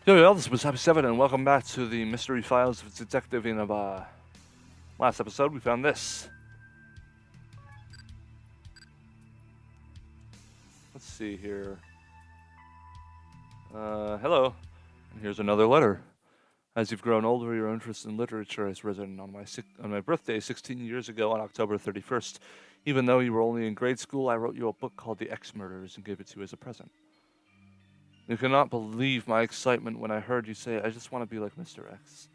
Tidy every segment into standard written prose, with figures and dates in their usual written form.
Yo, this was Happy 7, and welcome back to the Mystery Files of Detective Inaba. Last episode, we found this. Let's see here. Hello. And here's another letter. As you've grown older, your interest in literature has risen. On my birthday 16 years ago on October 31st, even though you were only in grade school, I wrote you a book called The X Murders and gave it to you as a present. You cannot believe my excitement when I heard you say, I just want to be like Mr. X.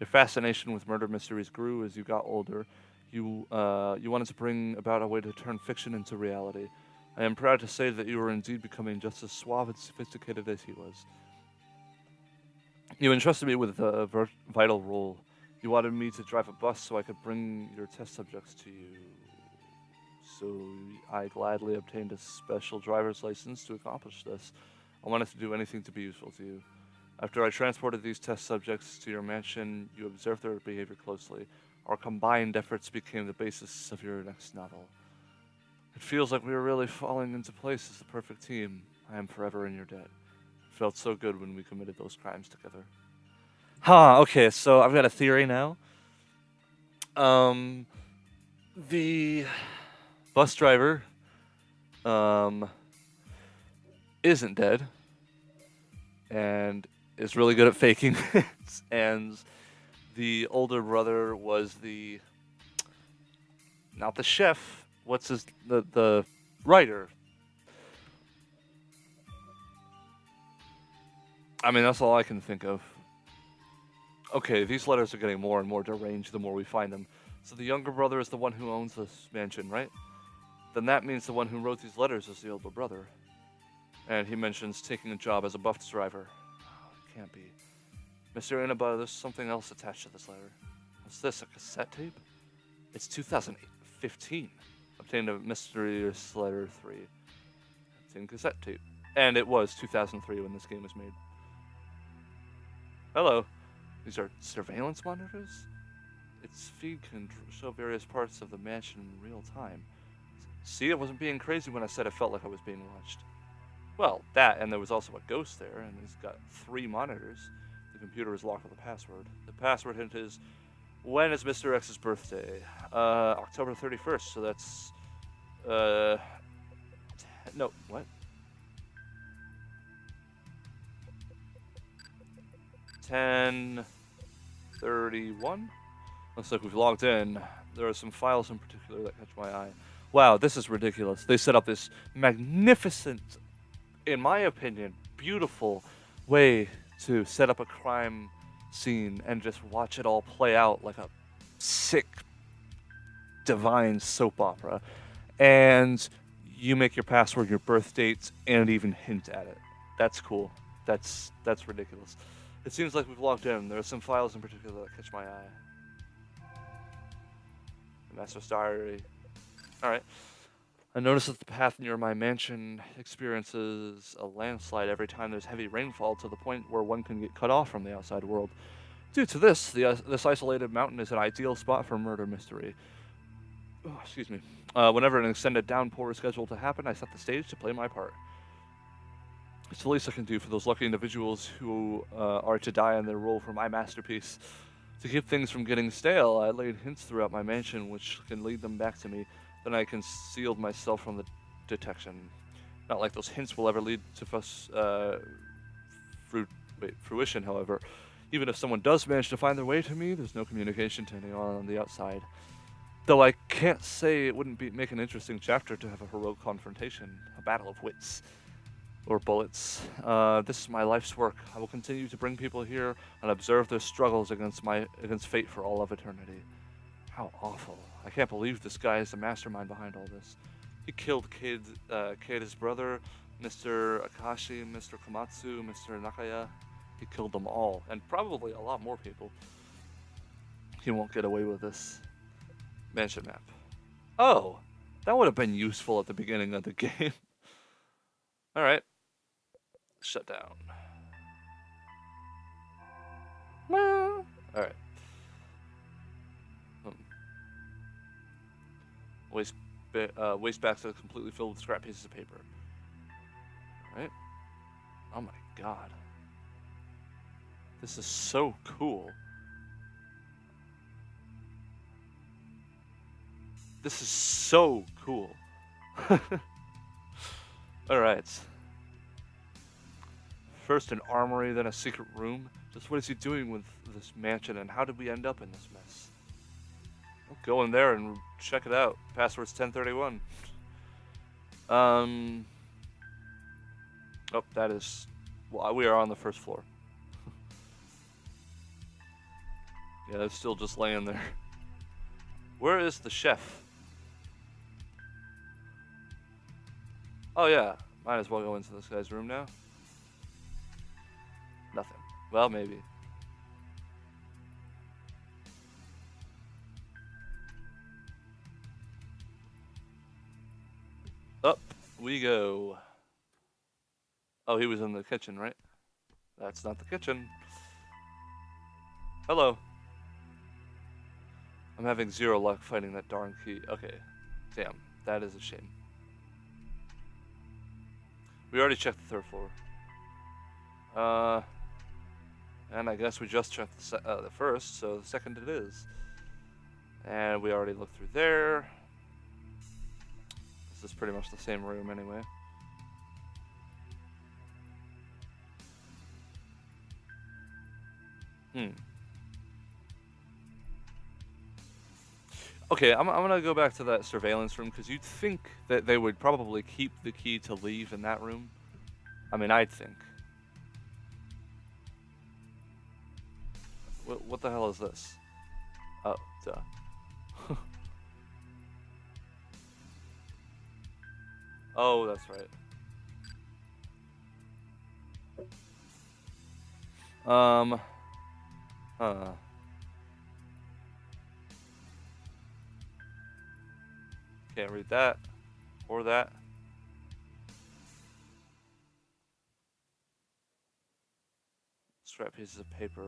Your fascination with murder mysteries grew as you got older. You wanted to bring about a way to turn fiction into reality. I am proud to say that you are indeed becoming just as suave and sophisticated as he was. You entrusted me with a vital role. You wanted me to drive a bus so I could bring your test subjects to you. So I gladly obtained a special driver's license to accomplish this. I wanted to do anything to be useful to you. After I transported these test subjects to your mansion, you observed their behavior closely. Our combined efforts became the basis of your next novel. It feels like we are really falling into place as the perfect team. I am forever in your debt. It felt so good when we committed those crimes together. Okay, so I've got a theory now. Um, the bus driver, isn't dead, and is really good at faking it, and the older brother was not the chef. What's the writer? I mean, that's all I can think of. Okay, these letters are getting more and more deranged the more we find them. So the younger brother is the one who owns this mansion, right? Then that means the one who wrote these letters is the older brother. And he mentions taking a job as a bus driver. Oh, it can't be. Mr. Inaba, there's something else attached to this letter. What's this, a cassette tape? It's 2015. Obtained a mysterious letter 3. Obtained cassette tape. And it was 2003 when this game was made. Hello. These are surveillance monitors? Its feed can show various parts of the mansion in real time. See, I wasn't being crazy when I said I felt like I was being watched. Well, that, and there was also a ghost there, and he's got 3 monitors. The computer is locked with a password. The password hint is, when is Mr. X's birthday? October 31st, so that's, no, what? 10:31? Looks like we've logged in. There are some files in particular that catch my eye. Wow, this is ridiculous. They set up this magnificent, in my opinion, beautiful way to set up a crime scene and just watch it all play out like a sick, divine soap opera. And you make your password your birth date and even hint at it. That's cool. That's ridiculous. It seems like we've logged in. There are some files in particular that catch my eye. The Master's Diary. Alright. I notice that the path near my mansion experiences a landslide every time there's heavy rainfall to the point where one can get cut off from the outside world. Due to this, this isolated mountain is an ideal spot for murder mystery. Oh, excuse me. Whenever an extended downpour is scheduled to happen, I set the stage to play my part. It's the least I can do for those lucky individuals who are to die in their role for my masterpiece. To keep things from getting stale, I laid hints throughout my mansion which can lead them back to me. Then I concealed myself from the detection. Not like those hints will ever lead to fruition, however. Even if someone does manage to find their way to me, there's no communication to anyone on the outside. Though I can't say it wouldn't make an interesting chapter to have a heroic confrontation, a battle of wits. Or bullets. This is my life's work. I will continue to bring people here and observe their struggles against fate for all of eternity. How awful. I can't believe this guy is the mastermind behind all this. He killed Keida's brother, Mr. Akashi, Mr. Komatsu, Mr. Nakaya. He killed them all, and probably a lot more people. He won't get away with this. Mansion map. Oh, that would have been useful at the beginning of the game. Alright. Shut down. Alright. Waste bags are completely filled with scrap pieces of paper. Right? Oh my god. This is so cool. This is so cool. Alright. First an armory, then a secret room. Just what is he doing with this mansion, and how did we end up in this mess? We'll go in there and check it out. Password's 1031. Oh, that is... Well, we are on the first floor. Yeah, it's still just laying there. Where is the chef? Oh yeah, might as well go into this guy's room now. Nothing. Well, maybe. Up we go. Oh, he was in the kitchen, right? That's not the kitchen. Hello. I'm having zero luck finding that darn key. Okay. Damn, that is a shame. We already checked the third floor. And I guess we just checked the first, so the second it is. And we already looked through there. This is pretty much the same room anyway. Okay, I'm gonna go back to that surveillance room, because you'd think that they would probably keep the key to leave in that room. I mean, I'd think. What the hell is this? Oh, duh. Oh, that's right. Can't read that or that. Scrap pieces of paper.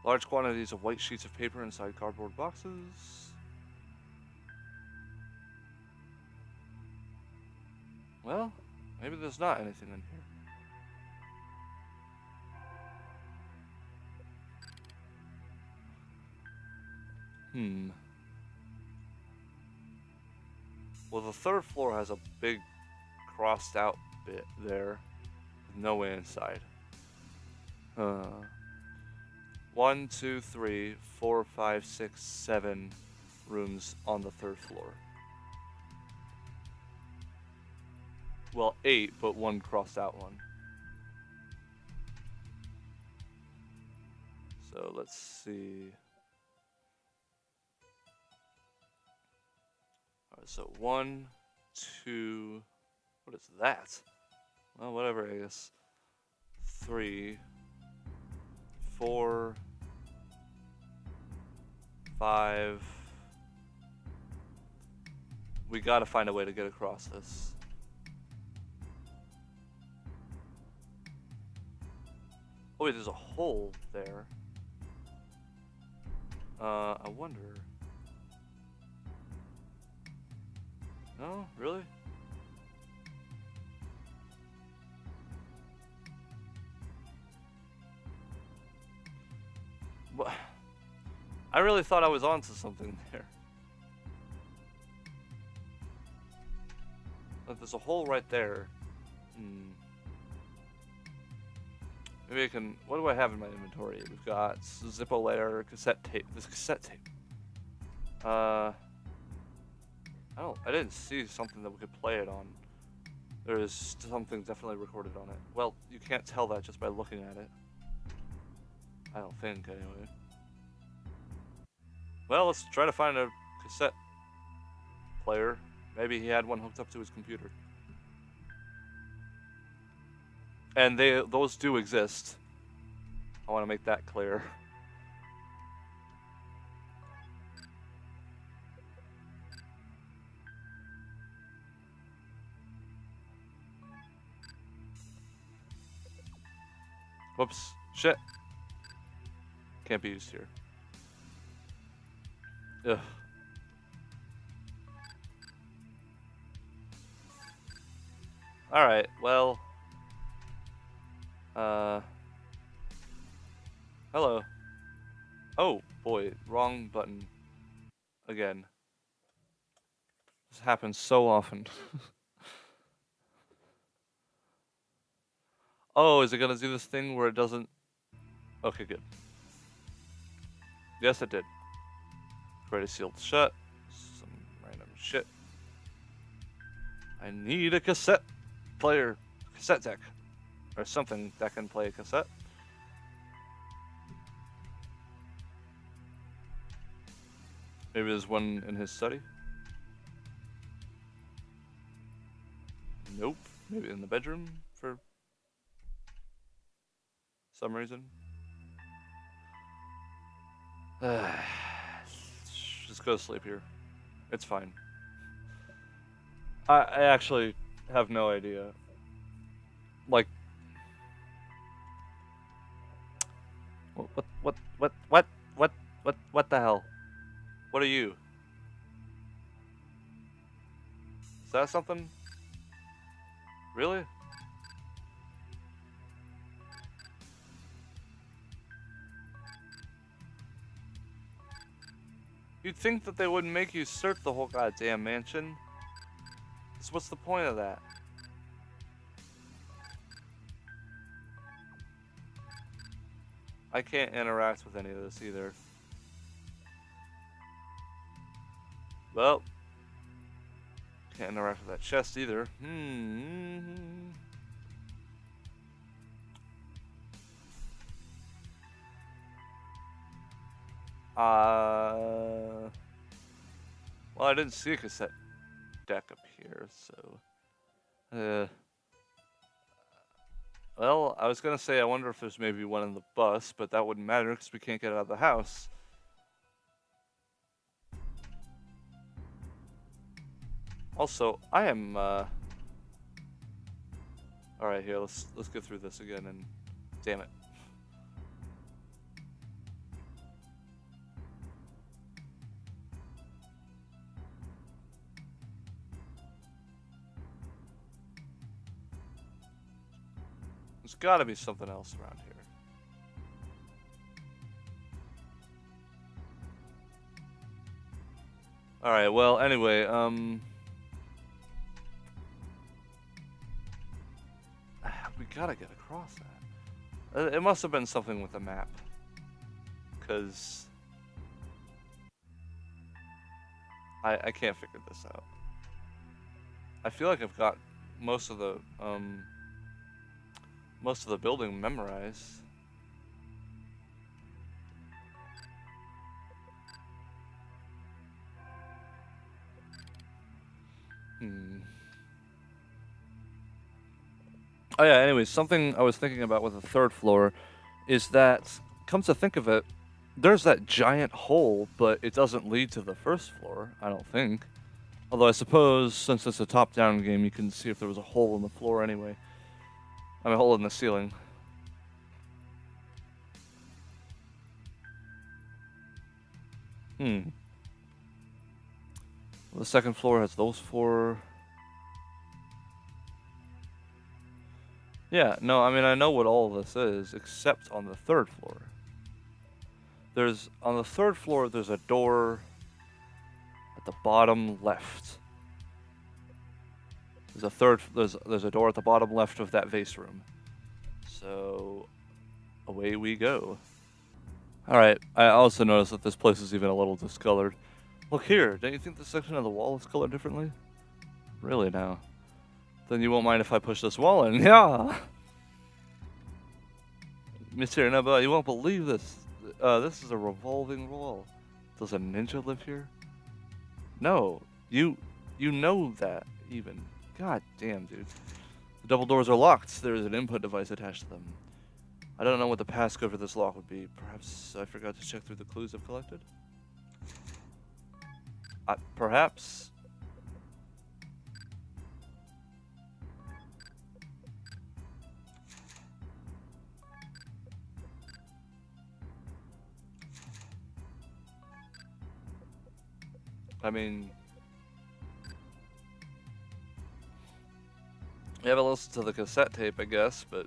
Large quantities of white sheets of paper inside cardboard boxes. Well, maybe there's not anything in here. Well, the third floor has a big crossed out bit there. With no way inside. 1, 2, 3, 4, 5, 6, 7 rooms on the third floor. Well, 8, but 1 crossed out one. So let's see. Alright, so 1, 2, what is that? Well, whatever, I guess. 3, 4, 5. We gotta find a way to get across this. Oh wait, there's a hole there. I wonder. No, really? What? I really thought I was onto something there. But there's a hole right there. Maybe I can. What do I have in my inventory? We've got Zippo layer, cassette tape. This cassette tape. I didn't see something that we could play it on. There is something definitely recorded on it. Well, you can't tell that just by looking at it. I don't think, anyway. Well, let's try to find a cassette player. Maybe he had one hooked up to his computer. And those do exist. I want to make that clear. Whoops. Shit. Can't be used here. Ugh. Alright, well... Hello. Oh, boy. Wrong button. Again. This happens so often. Oh, is it gonna do this thing where it doesn't... Okay, good. Yes, it did. Already sealed shut. Some random shit. I need a cassette player. Cassette deck. Or something that can play a cassette. Maybe there's one in his study. Nope. Maybe in the bedroom for some reason. Just go to sleep here. It's fine. I actually have no idea. Like, what the hell? What are you? Is that something? Really? You'd think that they wouldn't make you search the whole goddamn mansion. So what's the point of that? I can't interact with any of this either. Well, can't interact with that chest either. Well, I didn't see a cassette deck up here, so... Well, I was gonna say I wonder if there's maybe one in the bus, but that wouldn't matter because we can't get out of the house. Also, I am, Alright, here, let's get through this again and... Damn it. There's gotta be something else around here. Alright, well, anyway, we gotta get across that. It must have been something with the map. Because... I can't figure this out. I feel like I've got most of the building memorized. Oh yeah, anyways, something I was thinking about with the third floor is that, come to think of it, there's that giant hole, but it doesn't lead to the first floor, I don't think. Although I suppose, since it's a top-down game, you can see if there was a hole in the floor anyway. I mean, a hole in the ceiling. Well, the second floor has those four... Yeah, no, I mean, I know what all this is, except on the third floor. On the third floor, there's a door at the bottom left. There's a door at the bottom left of that vase room. So, away we go. Alright, I also noticed that this place is even a little discolored. Look here, don't you think this section of the wall is colored differently? Really now? Then you won't mind if I push this wall in. Yeah! Mr. Inaba, you won't believe this. This is a revolving wall. Does a ninja live here? No. You know that, even. God damn, dude. The double doors are locked. There is an input device attached to them. I don't know what the passcode for this lock would be. Perhaps I forgot to check through the clues I've collected? Perhaps... I mean, you haven't listened to the cassette tape, I guess, but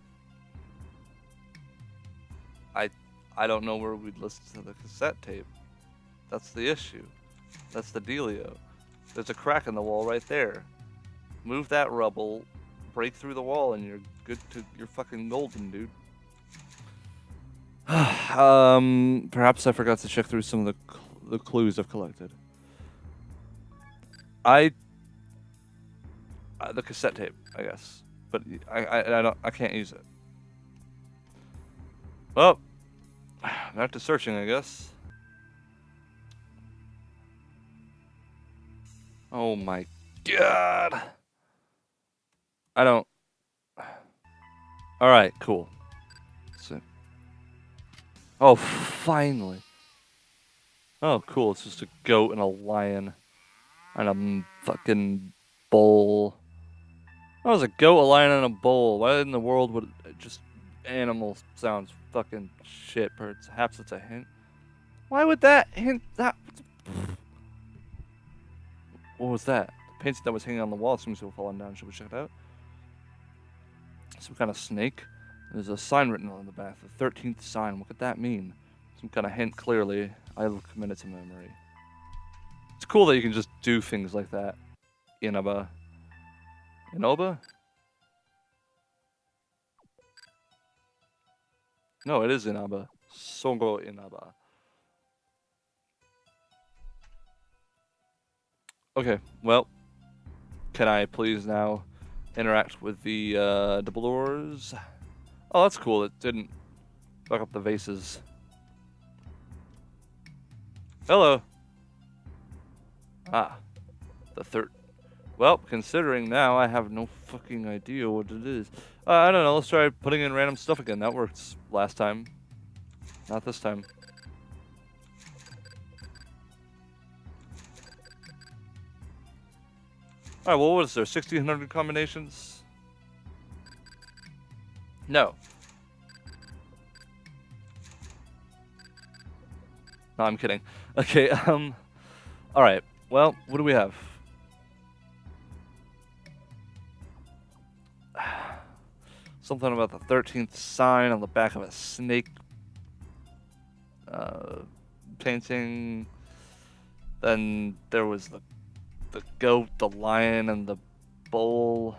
I don't know where we'd listen to the cassette tape. That's the issue. That's the dealio. There's a crack in the wall right there. Move that rubble, break through the wall, and you're good to. You're fucking golden, dude. Perhaps I forgot to check through some of the clues I've collected. The cassette tape, I guess, but I can't use it. Well, back to searching, I guess. Oh my god. I don't. All right, cool. So, oh, finally. Oh, cool. It's just a goat and a lion and a fucking bull. Oh, it's a goat, a lion, and a bull. Why in the world would just animal sounds fucking shit? Perhaps it's a hint. Why would that hint that? What was that? The painting that was hanging on the wall seems to have fallen down. Should we check it out? Some kind of snake. There's a sign written on the back. The 13th sign. What could that mean? Some kind of hint, clearly. I'll commit it to memory. It's cool that you can just do things like that. Inaba. Inaba? No, it is Inaba. Songo Inaba. Okay, well, can I please now interact with the double doors? Oh, that's cool. It didn't fuck up the vases. Hello. Ah, the third. Well, considering now I have no fucking idea what it is. I don't know. Let's try putting in random stuff again. That worked last time. Not this time. Alright, well, what is there? 1,600 combinations? No. No, I'm kidding. Okay, alright. Well, what do we have? Something about the 13th sign on the back of a snake painting. Then there was the goat, the lion, and the bull.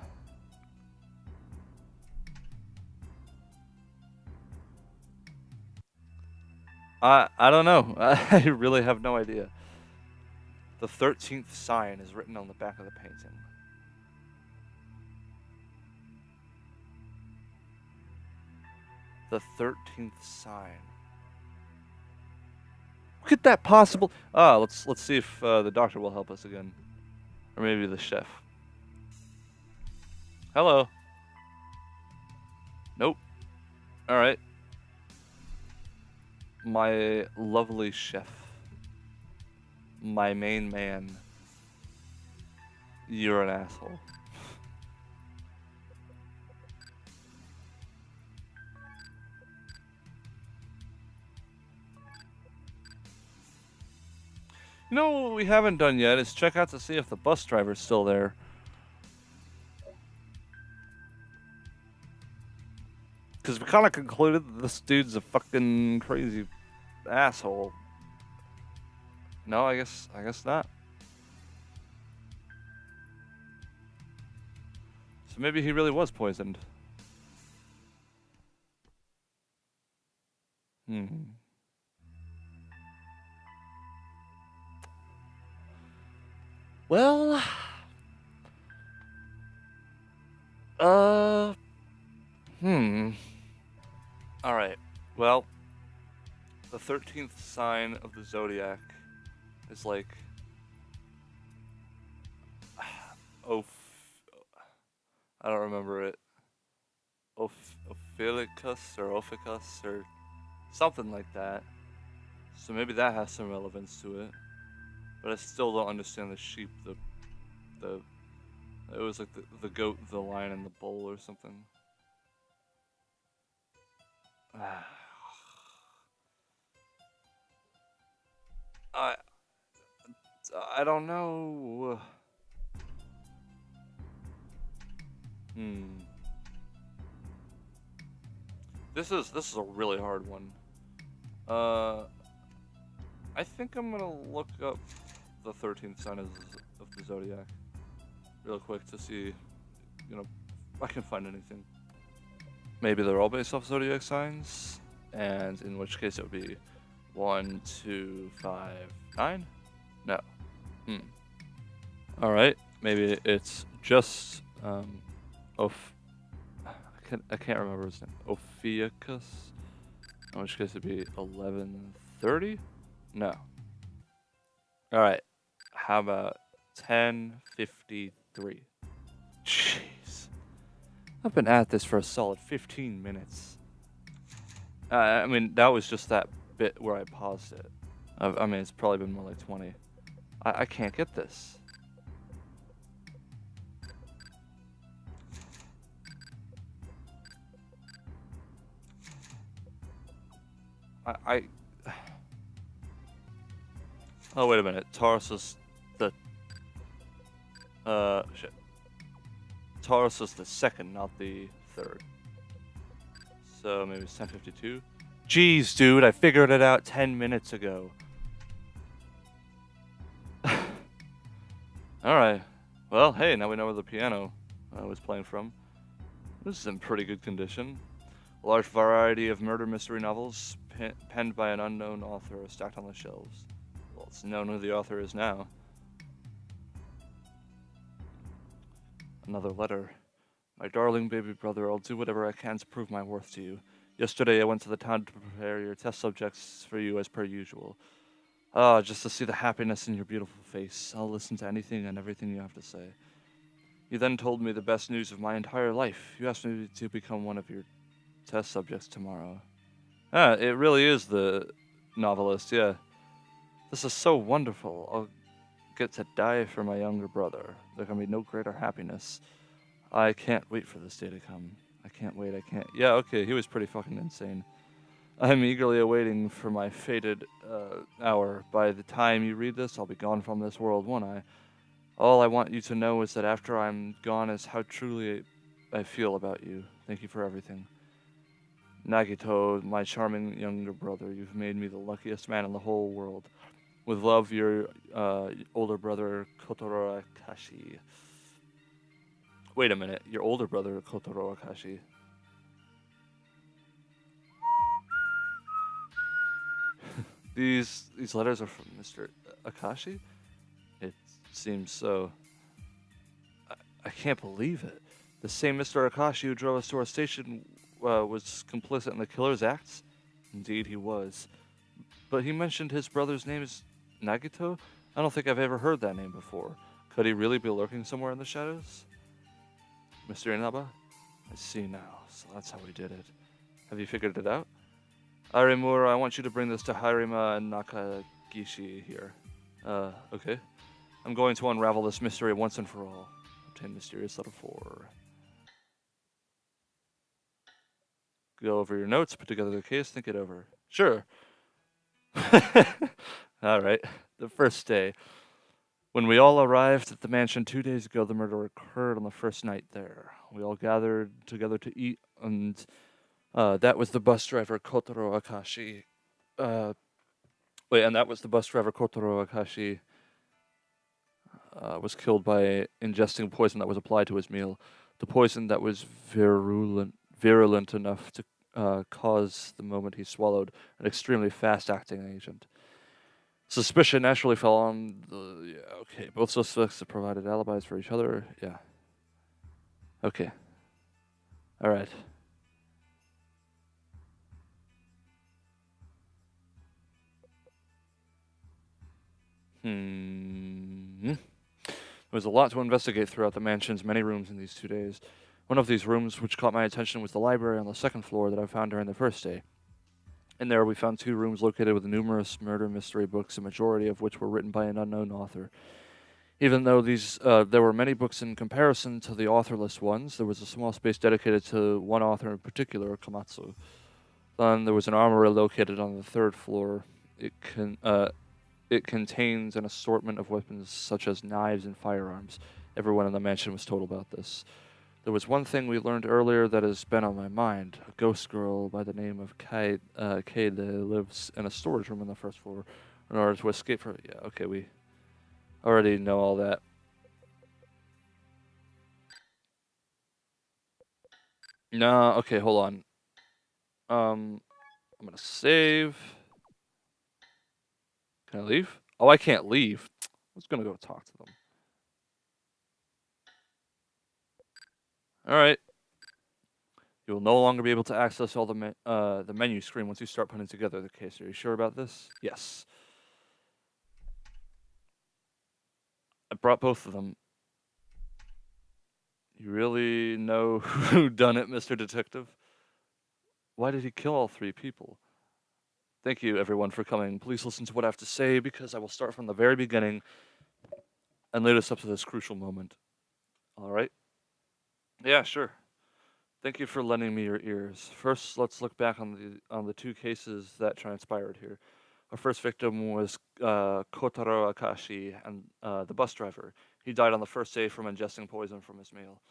I don't know. I really have no idea. The 13th sign is written on the back of the painting. The 13th sign. What could that possible? Let's see if the doctor will help us again. Or maybe the chef. Hello. Nope. Alright. My lovely chef. My main man. You're an asshole. You know what we haven't done yet is check out to see if the bus driver's still there. Because we kind of concluded that this dude's a fucking crazy asshole. No, I guess not. So maybe he really was poisoned. Well, Alright, well, the 13th sign of the zodiac is like, I don't remember it, Ophilicus or Ophicus or something like that. So maybe that has some relevance to it. But I still don't understand the sheep, it was like the goat, the lion, and the bull or something. I don't know. This is a really hard one. I think I'm gonna look up the 13th sign of the zodiac real quick to see, if I can find anything. Maybe they're all based off zodiac signs, and in which case it would be 1, 2, 5, 9? No. Alright, maybe it's just, I can't remember his name. Ophiuchus? In which case it'd be 11:30? No. Alright, how about 10:53? Jeez. I've been at this for a solid 15 minutes. I mean, that was just that bit where I paused it. I mean, it's probably been more like 20. I can't get this. Oh, wait a minute. Taurus is the... shit. Taurus is the second, not the third. So maybe it's 10:52. Jeez, dude, I figured it out 10 minutes ago. Alright. Well, hey, now we know where the piano was playing from. This is in pretty good condition. A large variety of murder mystery novels penned by an unknown author are stacked on the shelves. Well, it's known who the author is now. Another letter. My darling baby brother, I'll do whatever I can to prove my worth to you. Yesterday I went to the town to prepare your test subjects for you as per usual. Just to see the happiness in your beautiful face. I'll listen to anything and everything you have to say. You then told me the best news of my entire life. You asked me to become one of your test subjects tomorrow. It really is the novelist, yeah. This is so wonderful. I'll get to die for my younger brother. There can be no greater happiness. I can't wait for this day to come. I can't wait, I can't. Yeah, okay, he was pretty fucking insane. I'm eagerly awaiting for my fated hour. By the time you read this, I'll be gone from this world, won't I? All I want you to know is that after I'm gone is how truly I feel about you. Thank you for everything. Nagito, my charming younger brother, you've made me the luckiest man in the whole world. With love, your older brother, Kotaro Akashi. Wait a minute, your older brother, Kotaro Akashi. These letters are from Mr. Akashi? It seems so. I can't believe it. The same Mr. Akashi who drove us to our station was complicit in the killer's acts? Indeed he was. But he mentioned his brother's name is Nagito? I don't think I've ever heard that name before. Could he really be lurking somewhere in the shadows? Mr. Inaba? I see now. So that's how we did it. Have you figured it out? Arimura, I want you to bring this to Harima and Nakagishi here. Okay. I'm going to unravel this mystery once and for all. Obtain mysterious letter 4. Go over your notes, put together the case, think it over. Sure. Alright. The first day. When we all arrived at the mansion 2 days ago, the murder occurred on the first night there. We all gathered together to eat, and that was the bus driver, Kotaro Akashi. And that was the bus driver, Kotaro Akashi, was killed by ingesting poison that was applied to his meal. The poison that was virulent enough to cause, the moment he swallowed, an extremely fast-acting agent. Suspicion naturally fell on the... Yeah, okay. Both suspects have provided alibis for each other. Yeah. Okay. Alright. There was a lot to investigate throughout the mansion's many rooms in these 2 days. One of these rooms which caught my attention was the library on the second floor that I found during the first day. In there we found 2 rooms located with numerous murder mystery books, a majority of which were written by an unknown author. Even though there were many books in comparison to the authorless ones, there was a small space dedicated to one author in particular, Komatsu. Then there was an armory located on the 3rd floor. It contains an assortment of weapons such as knives and firearms. Everyone in the mansion was told about this. There was one thing we learned earlier that has been on my mind. A ghost girl by the name of Kade lives in a storage room on the first floor in order to escape from... Yeah, okay, we already know all that. No, okay, hold on. I'm gonna save. Can I leave? Oh, I can't leave. I was gonna go talk to them. Alright. You will no longer be able to access all the menu screen once you start putting together the case. Are you sure about this? Yes. I brought both of them. You really know who done it, Mr. Detective? Why did he kill all 3 people? Thank you, everyone, for coming. Please listen to what I have to say, because I will start from the very beginning and lead us up to this crucial moment. All right? Yeah, sure. Thank you for lending me your ears. First, let's look back on the 2 cases that transpired here. Our first victim was Kotaro Akashi, and the bus driver. He died on the first day from ingesting poison from his meal.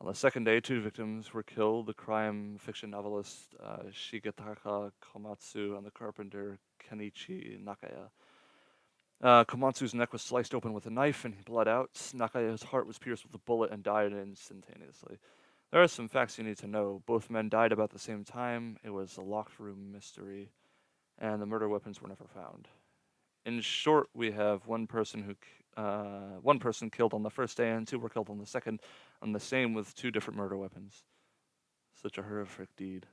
On the second day, 2 victims were killed: the crime fiction novelist Shigetaka Komatsu and the carpenter Kenichi Nakaya. Komatsu's neck was sliced open with a knife and he bled out. Nakaya's heart was pierced with a bullet and died instantaneously. There are some facts you need to know. Both men died about the same time. It was a locked room mystery, and the murder weapons were never found. In short, we have one person killed on the first day and 2 were killed on the second, and the same with 2 different murder weapons. Such a horrific deed.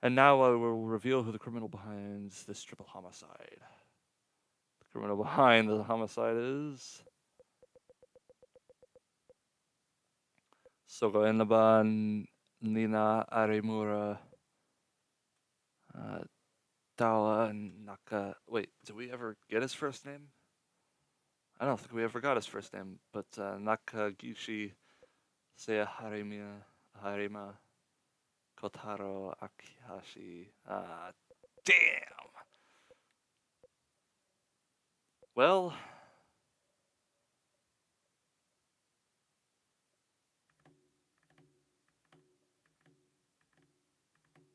And now I will reveal who the criminal behind this triple homicide. The criminal behind the homicide is Sogo Inaba, Nina Arimura, Dawa Naka. Wait, did we ever get his first name? I don't think we ever got his first name, but Nakagishi Seiya Harima Kotaro Akihashi. Damn! Well,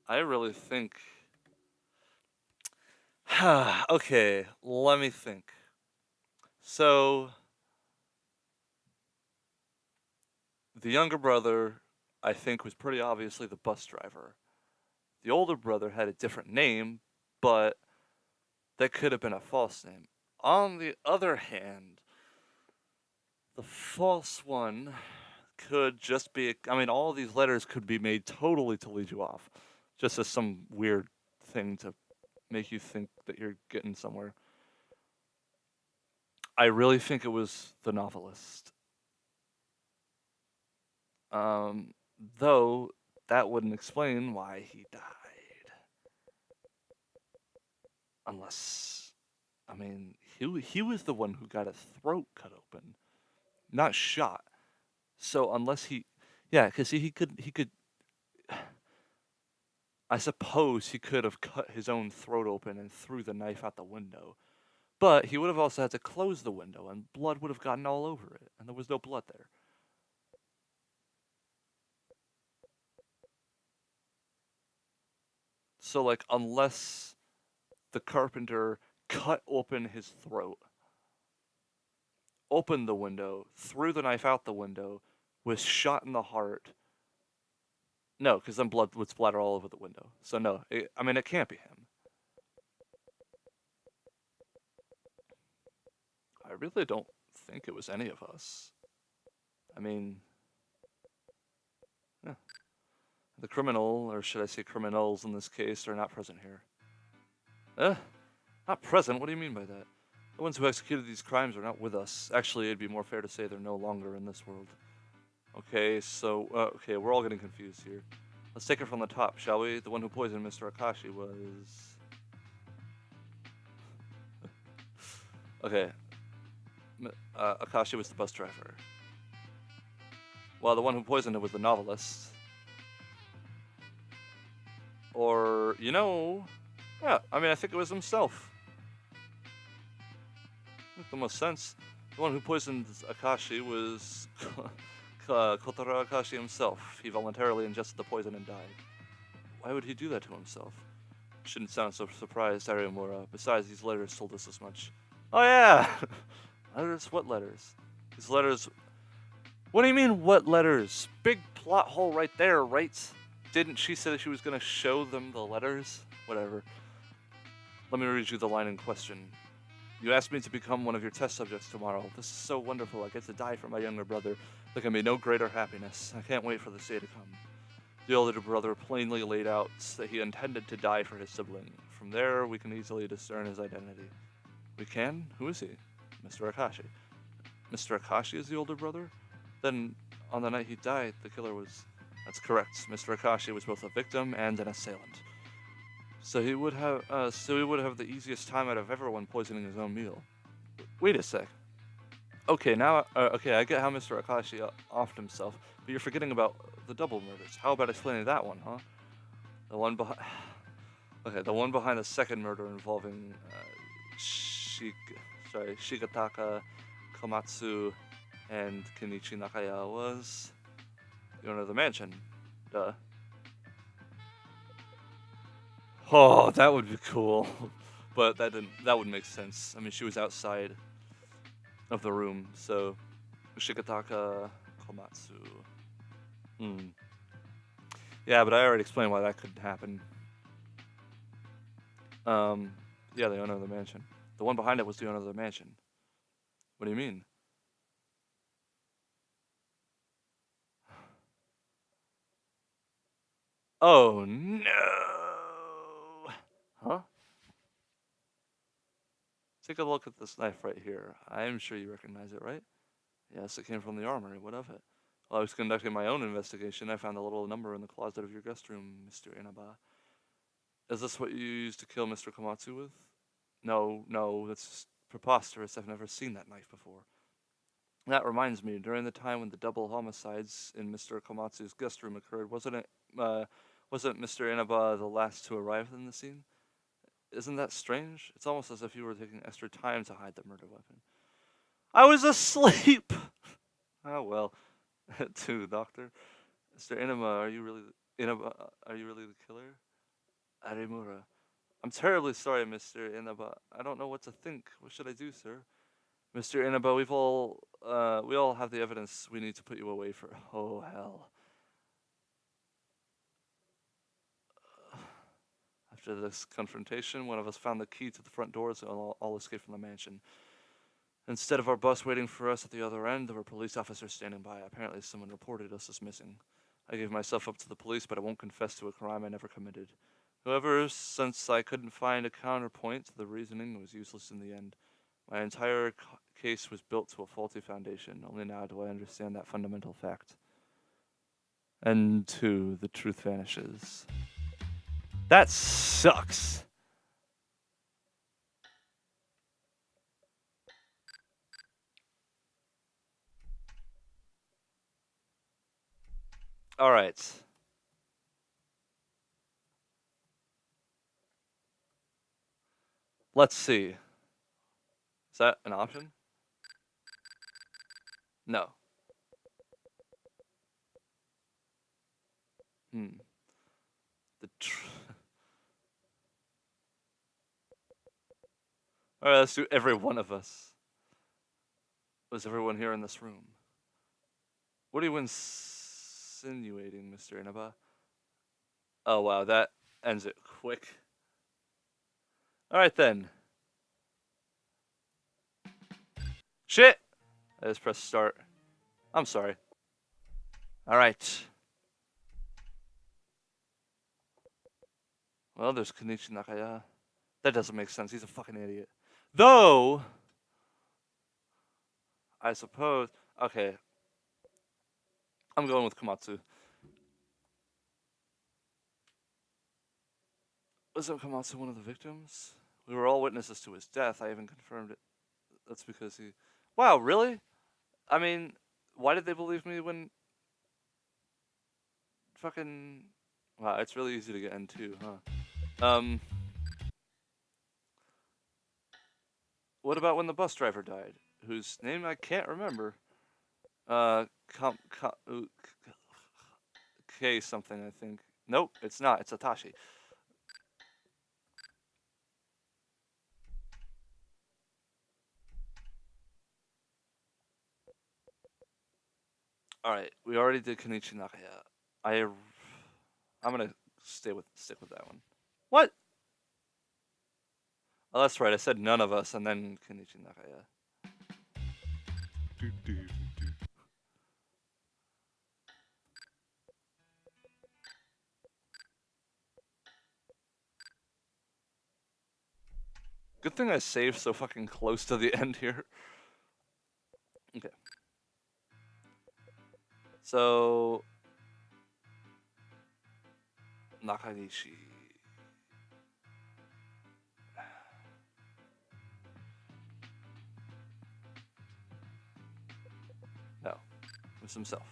I really think... Okay, let me think. So, the younger brother, I think, was pretty obviously the bus driver. The older brother had a different name, but that could have been a false name. On the other hand, the false one could just be... I mean, all of these letters could be made totally to lead you off. Just as some weird thing to make you think that you're getting somewhere. I really think it was the novelist. Though, that wouldn't explain why he died. Unless... I mean, he was the one who got his throat cut open. Not shot. So unless he... Yeah, because he could... I suppose he could have cut his own throat open and threw the knife out the window. But he would have also had to close the window, and blood would have gotten all over it, and there was no blood there. So, like, unless the carpenter cut open his throat, opened the window, threw the knife out the window, was shot in the heart... No, because then blood would splatter all over the window. So no, I mean, it can't be him. I really don't think it was any of us. I mean... Yeah. The criminal, or should I say criminals in this case, are not present here. Not present? What do you mean by that? The ones who executed these crimes are not with us. Actually, it'd be more fair to say they're no longer in this world. Okay, so, okay, we're all getting confused here. Let's take it from the top, shall we? The one who poisoned Mr. Akashi was... Okay. Akashi was the bus driver. Well, the one who poisoned him was the novelist. Or, you know... Yeah, I mean, I think it was himself. Makes the most sense. The one who poisoned Akashi was Kotaro Akashi himself. He voluntarily ingested the poison and died. Why would he do that to himself? Shouldn't sound so surprised, Arimura. Besides, these letters told us as much. Oh yeah! Letters? What letters? These letters... What do you mean, what letters? Big plot hole right there, right? Didn't she say that she was gonna show them the letters? Whatever. Let me read you the line in question. You asked me to become one of your test subjects tomorrow. This is so wonderful. I get to die for my younger brother. There can be no greater happiness. I can't wait for this day to come. The older brother plainly laid out that he intended to die for his sibling. From there, we can easily discern his identity. We can? Who is he? Mr. Akashi. Mr. Akashi is the older brother? Then, on the night he died, the killer was... That's correct. Mr. Akashi was both a victim and an assailant. So he would have the easiest time out of everyone poisoning his own meal. Wait a sec. Okay, now, okay, I get how Mr. Akashi offed himself, but you're forgetting about the double murders. How about explaining that one, huh? The one behind... Okay, the one behind the second murder involving, Shigetaka, Komatsu, and Kenichi Nakaya was... the owner of the mansion. Duh. Oh, that would be cool. But that would make sense. I mean, she was outside of the room, so Shigetaka Komatsu. Yeah, but I already explained why that couldn't happen. Yeah, the owner of the mansion. The one behind it was the owner of the mansion. What do you mean? Oh, no! Huh? Take a look at this knife right here. I am sure you recognize it, right? Yes, it came from the armory. What of it? While I was conducting my own investigation, I found a little number in the closet of your guest room, Mr. Inaba. Is this what you used to kill Mr. Komatsu with? No, that's preposterous. I've never seen that knife before. That reminds me, during the time when the double homicides in Mr. Komatsu's guest room occurred, wasn't Mr. Inaba the last to arrive in the scene? Isn't that strange? It's almost as if you were taking extra time to hide the murder weapon. I was asleep! Oh well. Too, Doctor. Mr. Inaba, are you really the killer? Arimura. I'm terribly sorry, Mr. Inaba. I don't know what to think. What should I do, sir? Mr. Inaba, we all have the evidence we need to put you away for... Oh, hell. After this confrontation, one of us found the key to the front doors and all escaped from the mansion. Instead of our bus waiting for us at the other end, there were police officers standing by. Apparently, someone reported us as missing. I gave myself up to the police, but I won't confess to a crime I never committed. However, since I couldn't find a counterpoint, the reasoning was useless in the end. My entire case was built to a faulty foundation. Only now do I understand that fundamental fact. And two, the truth vanishes. That sucks. All right. Let's see. Is that an option? No. All right, let's do every one of us. Was everyone here in this room? What are you insinuating, Mr. Inaba? Oh, wow, that ends it quick. All right, then. Shit! I just pressed start. I'm sorry. All right. Well, there's Kenichi Nakaya. That doesn't make sense. He's a fucking idiot. Though, I suppose... Okay. I'm going with Komatsu. Wasn't Komatsu one of the victims? We were all witnesses to his death. I even confirmed it. That's because he... Wow, really? I mean, why did they believe me when... Fucking... Wow, it's really easy to get N2, huh? What about when the bus driver died? Whose name I can't remember. K something, I think. Nope, it's not. It's Atashi. All right, we already did Kenichi Nakaya. I'm gonna stick with that one. What? Oh, that's right. I said none of us, and then Kenichi Nakaya. Good thing I saved so fucking close to the end here. Okay. So Nakanishi. No, it was himself.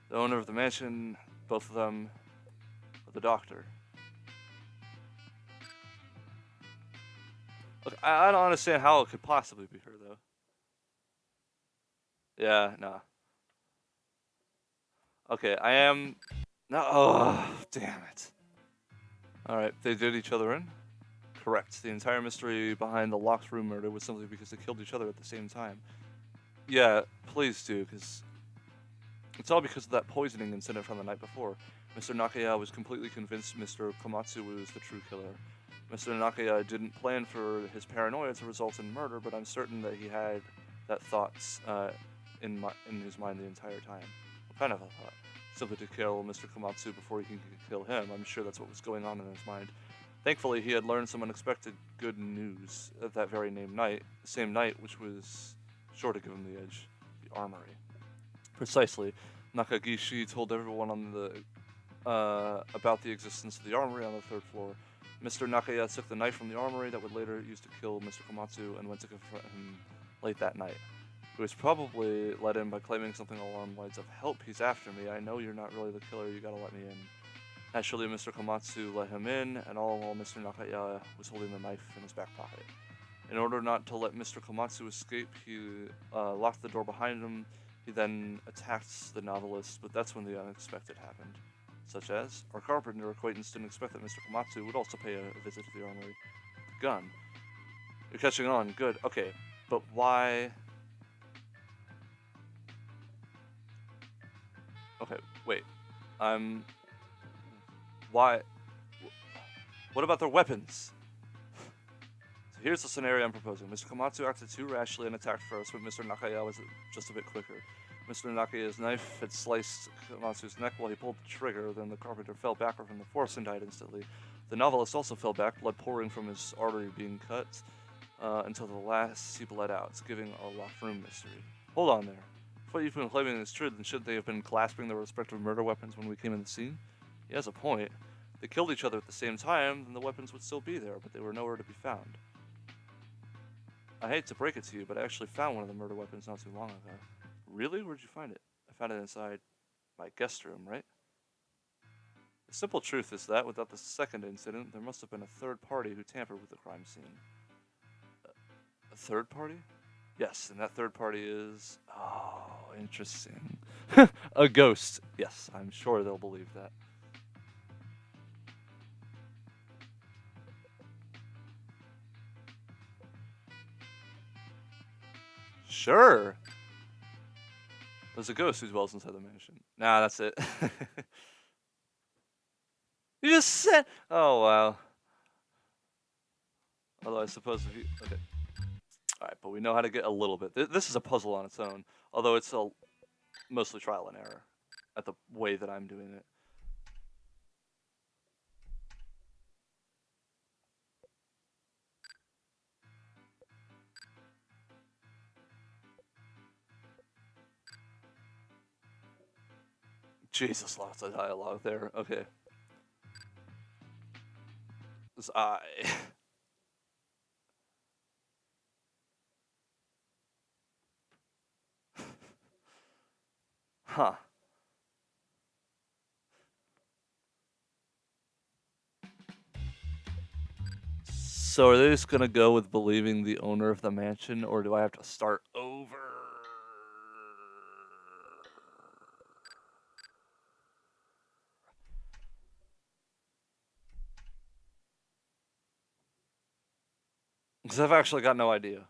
The owner of the mansion, both of them, with the doctor. Look, I don't understand how it could possibly be her, though. Yeah, no. Okay, I am... No, oh, damn it. Alright, they did each other in? Correct. The entire mystery behind the locked room murder was simply because they killed each other at the same time. Yeah, please do, because... It's all because of that poisoning incident from the night before. Mr. Nakaya was completely convinced Mr. Komatsu was the true killer. Mr. Nakaya didn't plan for his paranoia to result in murder, but I'm certain that he had that thoughts in his mind the entire time. What kind of a thought? Simply to kill Mr. Komatsu before he can kill him. I'm sure that's what was going on in his mind. Thankfully, he had learned some unexpected good news at that very same night, which was sure to give him the edge. The armory. Precisely. Nakagishi told everyone on the about the existence of the armory on the third floor. Mr. Nakaya took the knife from the armory that would later use to kill Mr. Komatsu and went to confront him late that night. He was probably let in by claiming something along the lines of, "Help, he's after me. I know you're not really the killer. You gotta let me in." Naturally, Mr. Komatsu let him in, and all while Mr. Nakaya was holding the knife in his back pocket. In order not to let Mr. Komatsu escape, he locked the door behind him. He then attacked the novelist, but that's when the unexpected happened. Such as, our carpenter acquaintance didn't expect that Mr. Komatsu would also pay a visit to the armory. The gun. You're catching on, good. Okay, but why... Okay, wait. Why... What about their weapons? So here's the scenario I'm proposing. Mr. Komatsu acted too rashly and attacked first, but Mr. Nakaya was just a bit quicker. Mr. Nakaya's knife had sliced Komatsu's neck while he pulled the trigger, then the carpenter fell backward from the force and died instantly. The novelist also fell back, blood pouring from his artery being cut, until the last he bled out, giving a locked room mystery. Hold on there. If what you've been claiming is true, then shouldn't they have been clasping their respective murder weapons when we came in the scene? He has a point. If they killed each other at the same time, then the weapons would still be there, but they were nowhere to be found. I hate to break it to you, but I actually found one of the murder weapons not too long ago. Really? Where'd you find it? I found it inside my guest room, right? The simple truth is that, without the second incident, there must have been a third party who tampered with the crime scene. A third party? Yes, and that third party is... Oh, interesting. A ghost. Yes, I'm sure they'll believe that. Sure. There's a ghost who dwells inside the mansion. Nah, that's it. You just said... Oh, wow. Although I suppose if you... Okay. Alright, but we know how to get a little bit. This is a puzzle on its own. Although it's mostly trial and error at the way that I'm doing it. Jesus, lots of dialogue there. Okay. This eye. Huh. So are they just gonna go with believing the owner of the mansion, or do I have to start over? Because I've actually got no idea.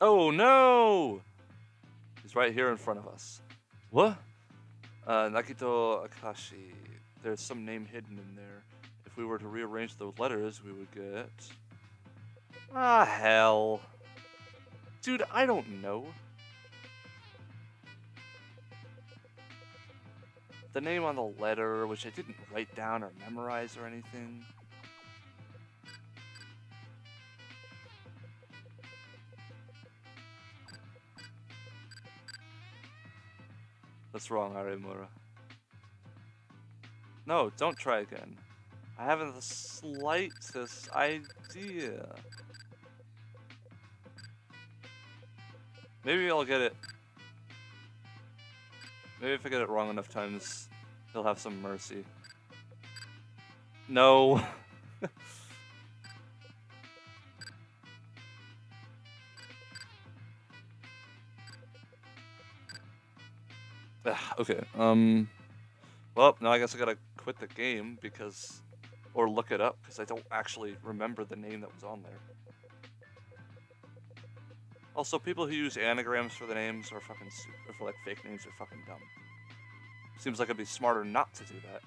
Oh no! He's right here in front of us. What? Nakito Akashi. There's some name hidden in there. If we were to rearrange those letters, we would get... Ah, hell. Dude, I don't know. The name on the letter, which I didn't write down or memorize or anything. That's wrong, Arimura. No, don't try again. I haven't the slightest idea. Maybe I'll get it. Maybe if I get it wrong enough times, he'll have some mercy. No. Okay. Well, now I guess I gotta quit the game because, or look it up because I don't actually remember the name that was on there. Also, people who use anagrams for the names or fucking or for like fake names are fucking dumb. Seems like it'd be smarter not to do that.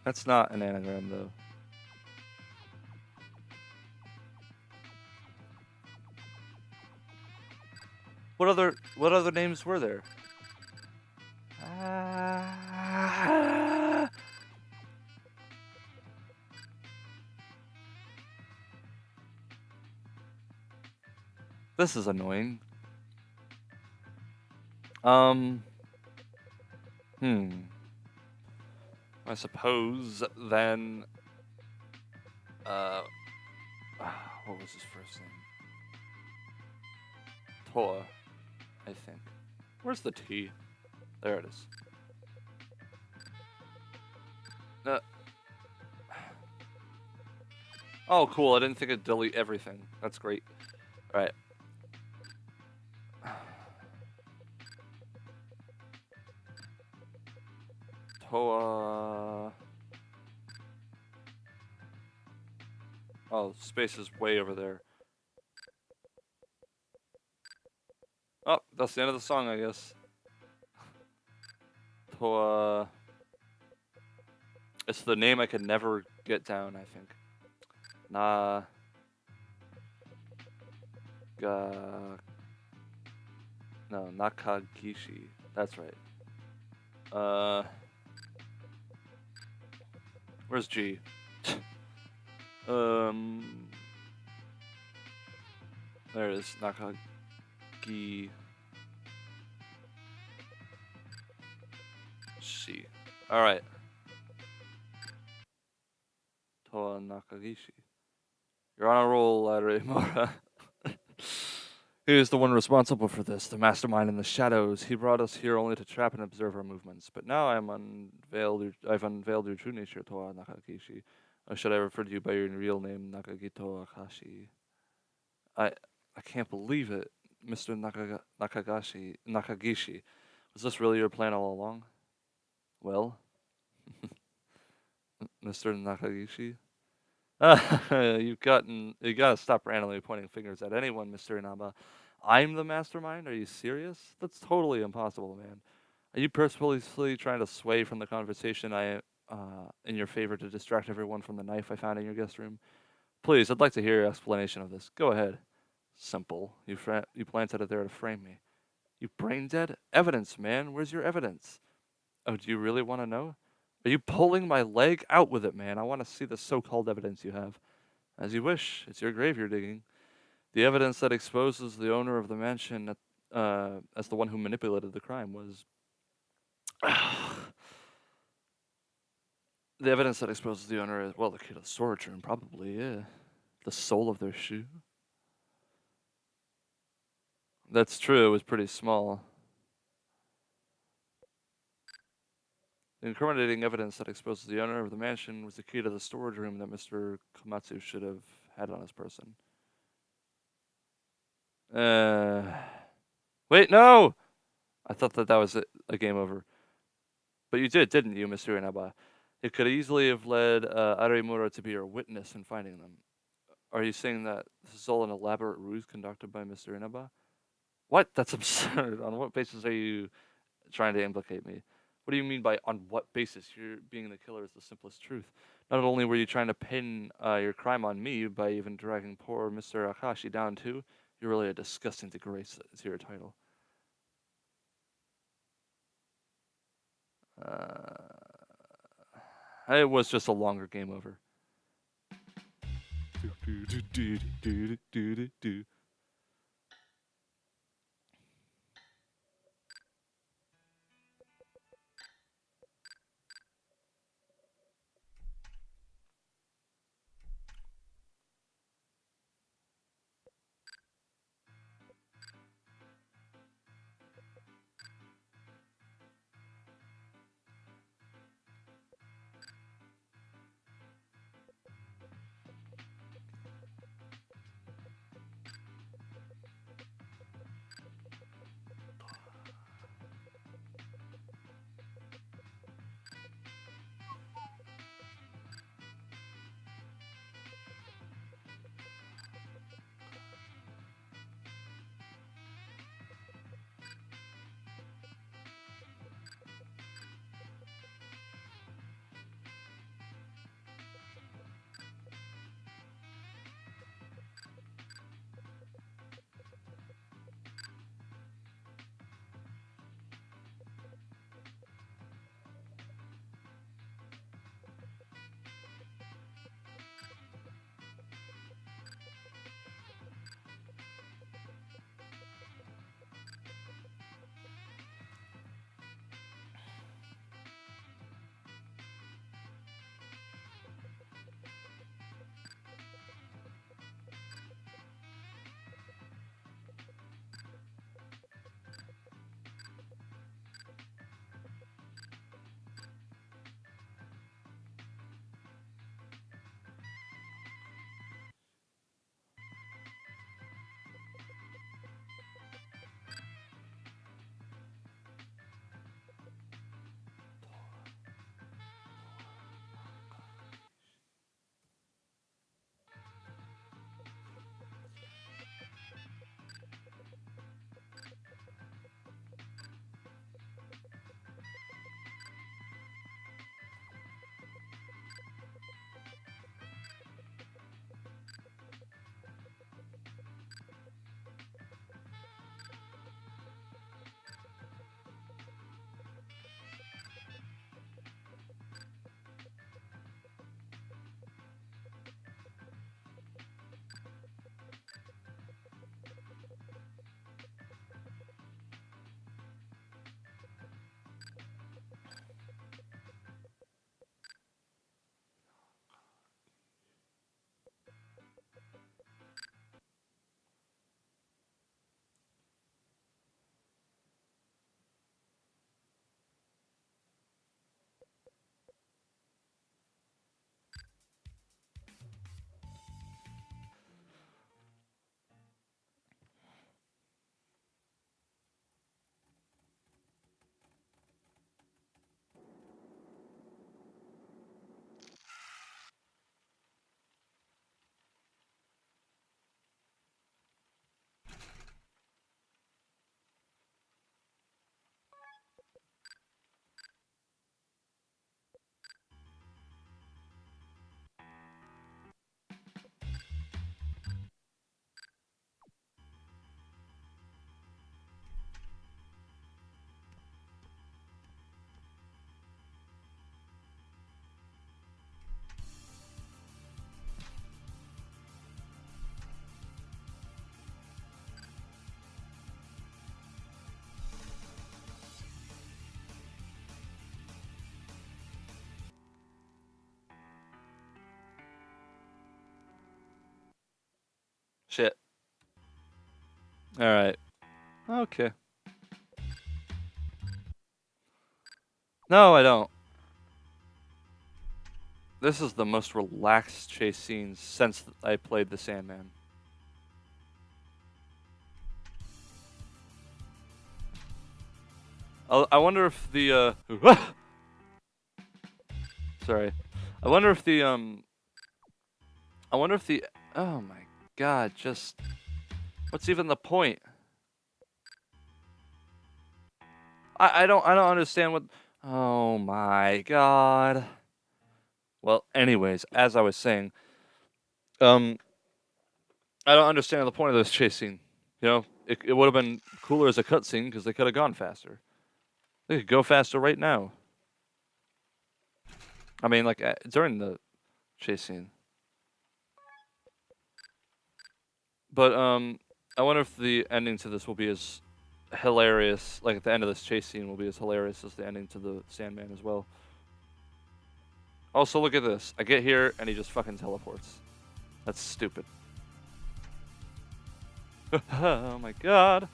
That's not an anagram though. What other names were there? This is annoying. I suppose then. What was his first name? Toa, I think. Where's the T? There it is. Oh, cool. I didn't think it'd delete everything. That's great. All right. Toa. Oh, space is way over there. Oh, that's the end of the song, I guess. Toa. It's the name I could never get down, I think. No, Nakagishi. That's right. Where's G? There it is. Nakagi. Shi. Alright. Toa Nakagishi. You're on a roll, Arimura. He is the one responsible for this, the mastermind in the shadows. He brought us here only to trap and observe our movements. But now I've unveiled your true nature, Toa Nakagishi. Or should I refer to you by your real name, Nakagito Akashi? I can't believe it, Mr. Nakagishi. Was this really your plan all along? Well, Mr. Nakagishi? You gotta stop randomly pointing fingers at anyone, Mr. Inaba. I'm the mastermind? Are you serious? That's totally impossible, man. Are you purposefully trying to sway from the conversation in your favor to distract everyone from the knife I found in your guest room? Please, I'd like to hear your explanation of this. Go ahead. Simple. You planted it there to frame me. You brain dead? Evidence, man. Where's your evidence? Oh, do you really want to know? Are you pulling my leg? Out with it, man. I want to see the so-called evidence you have. As you wish. It's your grave you're digging. The evidence that exposes the owner of the mansion as the one who manipulated the crime was... The evidence that exposes the owner as, well, the key to the storage room, probably, yeah. The sole of their shoe. That's true, it was pretty small. The incriminating evidence that exposes the owner of the mansion was the key to the storage room that Mr. Komatsu should have had on his person. Wait Wait, no! I thought that was a game over. But you did, didn't you, Mr. Inaba? It could easily have led Arimura to be your witness in finding them. Are you saying that this is all an elaborate ruse conducted by Mr. Inaba? What? That's absurd. On what basis are you trying to implicate me? What do you mean by on what basis? You're being the killer is the simplest truth. Not only were you trying to pin your crime on me by even dragging poor Mr. Akashi down too, you're really a disgusting disgrace to your title. It was just a longer game over. Shit. Alright. Okay. No, I don't. This is the most relaxed chase scene since I played the Sandman. I wonder if the sorry. I wonder if the I wonder if the oh my god, just what's even the point? I don't understand what oh my god. Well, anyways, as I was saying, I don't understand the point of this chase scene. You know, it would have been cooler as a cutscene because they could have gone faster. They could go faster right now. I mean, like during the chase scene. But I wonder if the ending to this will be as hilarious. Like at the end of this chase scene will be as hilarious as the ending to the Sandman as well. Also, look at this. I get here and he just fucking teleports. That's stupid. Oh my god.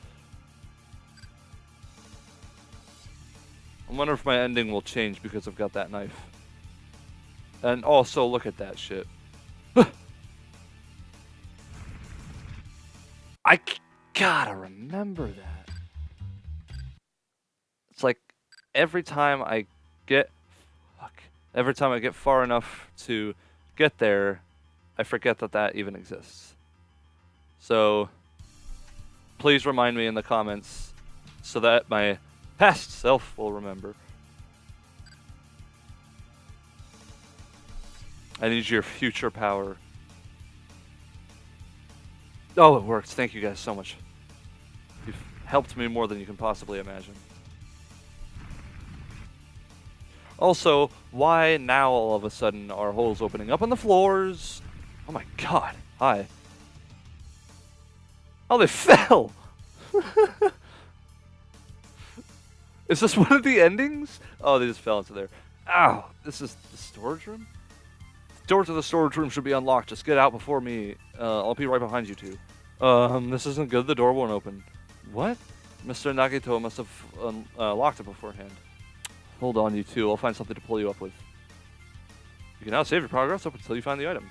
I wonder if my ending will change because I've got that knife. And also, look at that shit. I gotta remember that. It's like every time I get far enough to get there, I forget that that even exists. So please remind me in the comments so that my past self will remember. I need your future power. Oh, it works. Thank you guys so much. You've helped me more than you can possibly imagine. Also, why now all of a sudden are holes opening up on the floors? Oh my god. Hi. Oh, they fell! Is this one of the endings? Oh, they just fell into there. Ow! This is the storage room? The door to the storage room should be unlocked. Just get out before me. I'll be right behind you two. This isn't good. The door won't open. What? Mr. Nagito must have locked it beforehand. Hold on, you two. I'll find something to pull you up with. You can now save your progress up until you find the item.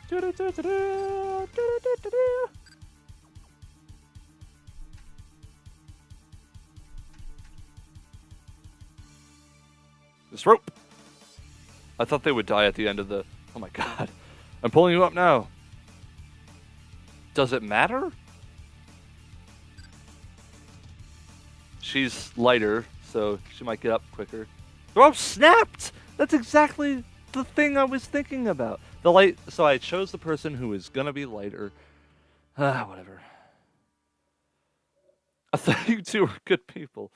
This rope. I thought they would die at the end of the... Oh my god. I'm pulling you up now. Does it matter? She's lighter, so she might get up quicker. The rope snapped! That's exactly the thing I was thinking about. The light... So I chose the person who is gonna be lighter. Whatever. I thought you two were good people.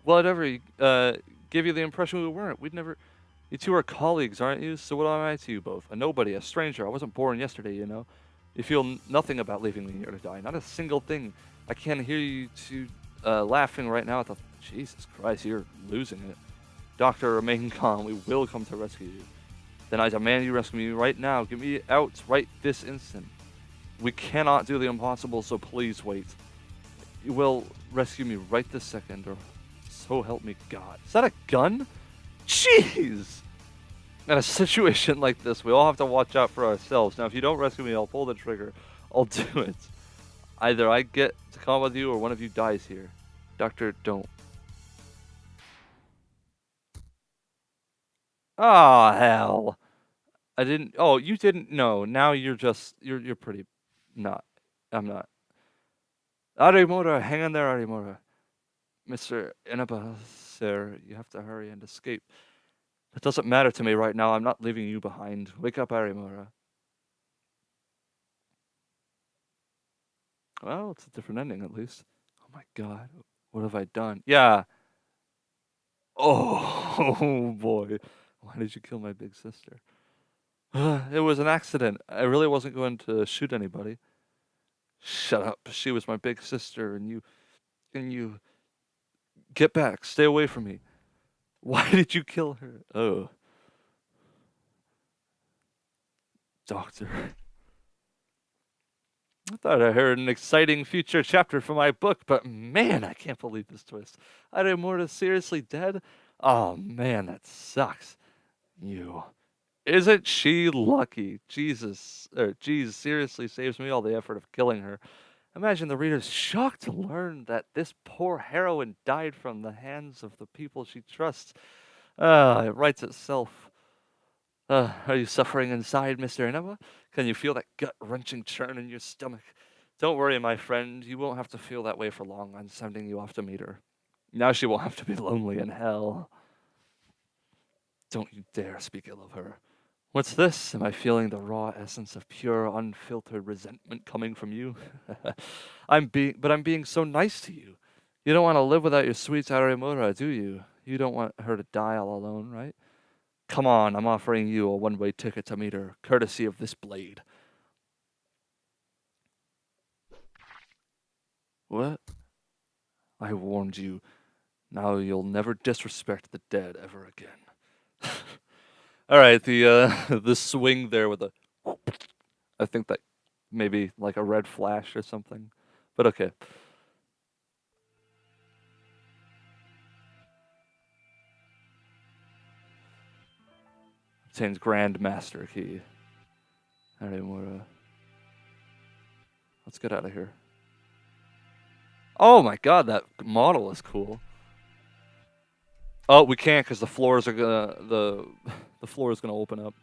Whatever. Give you the impression we weren't. We'd never... You two are colleagues, aren't you? So what am I to you both? A nobody, a stranger. I wasn't born yesterday, you know? You feel nothing about leaving me here to die. Not a single thing. I can't hear you two laughing right now at the... Jesus Christ, you're losing it. Doctor, remain calm. We will come to rescue you. Then I demand you rescue me right now. Get me out right this instant. We cannot do the impossible, so please wait. You will rescue me right this second, or so help me God. Is that a gun? Jeez! In a situation like this, we all have to watch out for ourselves. Now, if you don't rescue me, I'll pull the trigger. I'll do it. Either I get to come with you, or one of you dies here. Doctor, don't. Oh, hell. I didn't... Oh, you didn't know. Now you're just... You're pretty... Not. I'm not. Arimura, hang on there, Arimura. Mr. Inaba, sir, you have to hurry and escape. It doesn't matter to me right now. I'm not leaving you behind. Wake up, Arimura. Well, it's a different ending, at least. Oh my god. What have I done? Yeah. Oh, boy. Why did you kill my big sister? It was an accident. I really wasn't going to shoot anybody. Shut up. She was my big sister, and you... Get back. Stay away from me. Why did you kill her? Oh. Doctor. I thought I heard an exciting future chapter for my book, but man, I can't believe this twist. Arimura's seriously dead? Oh man, that sucks. You. Isn't she lucky? Jesus, geez, seriously saves me all the effort of killing her. Imagine the reader's shocked to learn that this poor heroine died from the hands of the people she trusts. It writes itself. Are you suffering inside, Mr. Inaba? Can you feel that gut-wrenching churn in your stomach? Don't worry, my friend. You won't have to feel that way for long. I'm sending you off to meet her. Now she won't have to be lonely in hell. Don't you dare speak ill of her. What's this? Am I feeling the raw essence of pure, unfiltered resentment coming from you? I'm being so nice to you. You don't want to live without your sweet Arimura, do you? You don't want her to die all alone, right? Come on, I'm offering you a one-way ticket to meet her, courtesy of this blade. What? I warned you. Now you'll never disrespect the dead ever again. All right, the swing there with the, I think that maybe like a red flash or something, but okay. Obtains Grandmaster key. All right, more. Let's get out of here. Oh my God, that model is cool. Oh, we can't because the floors are gonna the floor is gonna open up. Do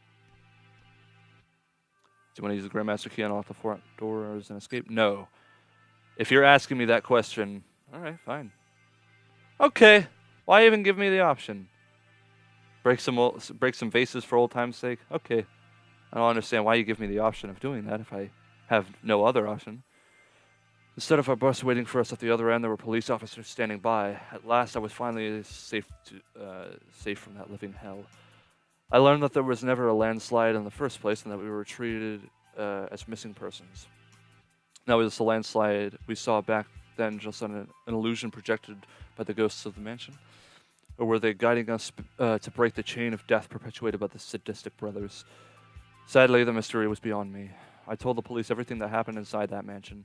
you want to use the Grandmaster key on off the front door as an escape? No. If you're asking me that question, all right, fine. Okay. Why even give me the option? Break some vases for old time's sake? Okay. I don't understand why you give me the option of doing that if I have no other option. Instead of our bus waiting for us at the other end, there were police officers standing by. At last, I was finally safe from that living hell. I learned that there was never a landslide in the first place and that we were treated as missing persons. Now, was the landslide we saw back then just an illusion projected by the ghosts of the mansion? Or were they guiding us to break the chain of death perpetuated by the sadistic brothers? Sadly, the mystery was beyond me. I told the police everything that happened inside that mansion.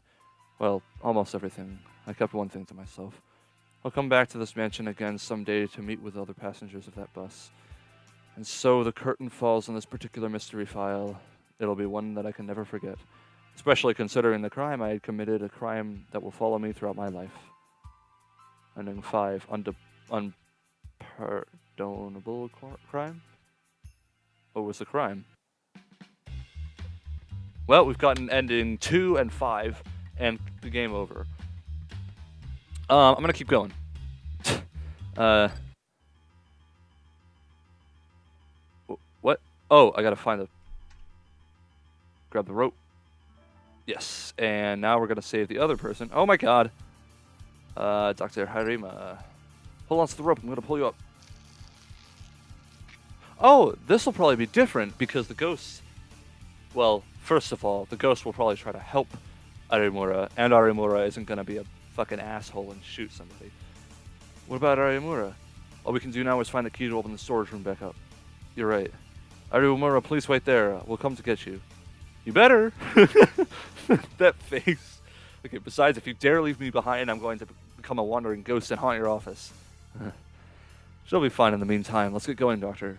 Well, almost everything. I kept one thing to myself. I'll come back to this mansion again someday to meet with other passengers of that bus. And so the curtain falls on this particular mystery file. It'll be one that I can never forget, especially considering the crime I had committed, a crime that will follow me throughout my life. Ending 5, unpardonable crime? What was the crime? Well, we've gotten ending 2 and 5, and the game over. I'm gonna keep going. What? Oh, I gotta grab the rope. Yes, and now we're gonna save the other person. Oh my God. Dr. Harima. Hold on to the rope, I'm gonna pull you up. Oh, this will probably be different because the ghosts, well, first of all, the ghost will probably try to help Arimura, and Arimura isn't gonna be a fucking asshole and shoot somebody. What about Arimura? All we can do now is find the key to open the storage room back up. You're right. Arimura, please wait there. We'll come to get you. You better! That face. Okay, besides, if you dare leave me behind, I'm going to become a wandering ghost and haunt your office. She'll be fine in the meantime. Let's get going, Doctor.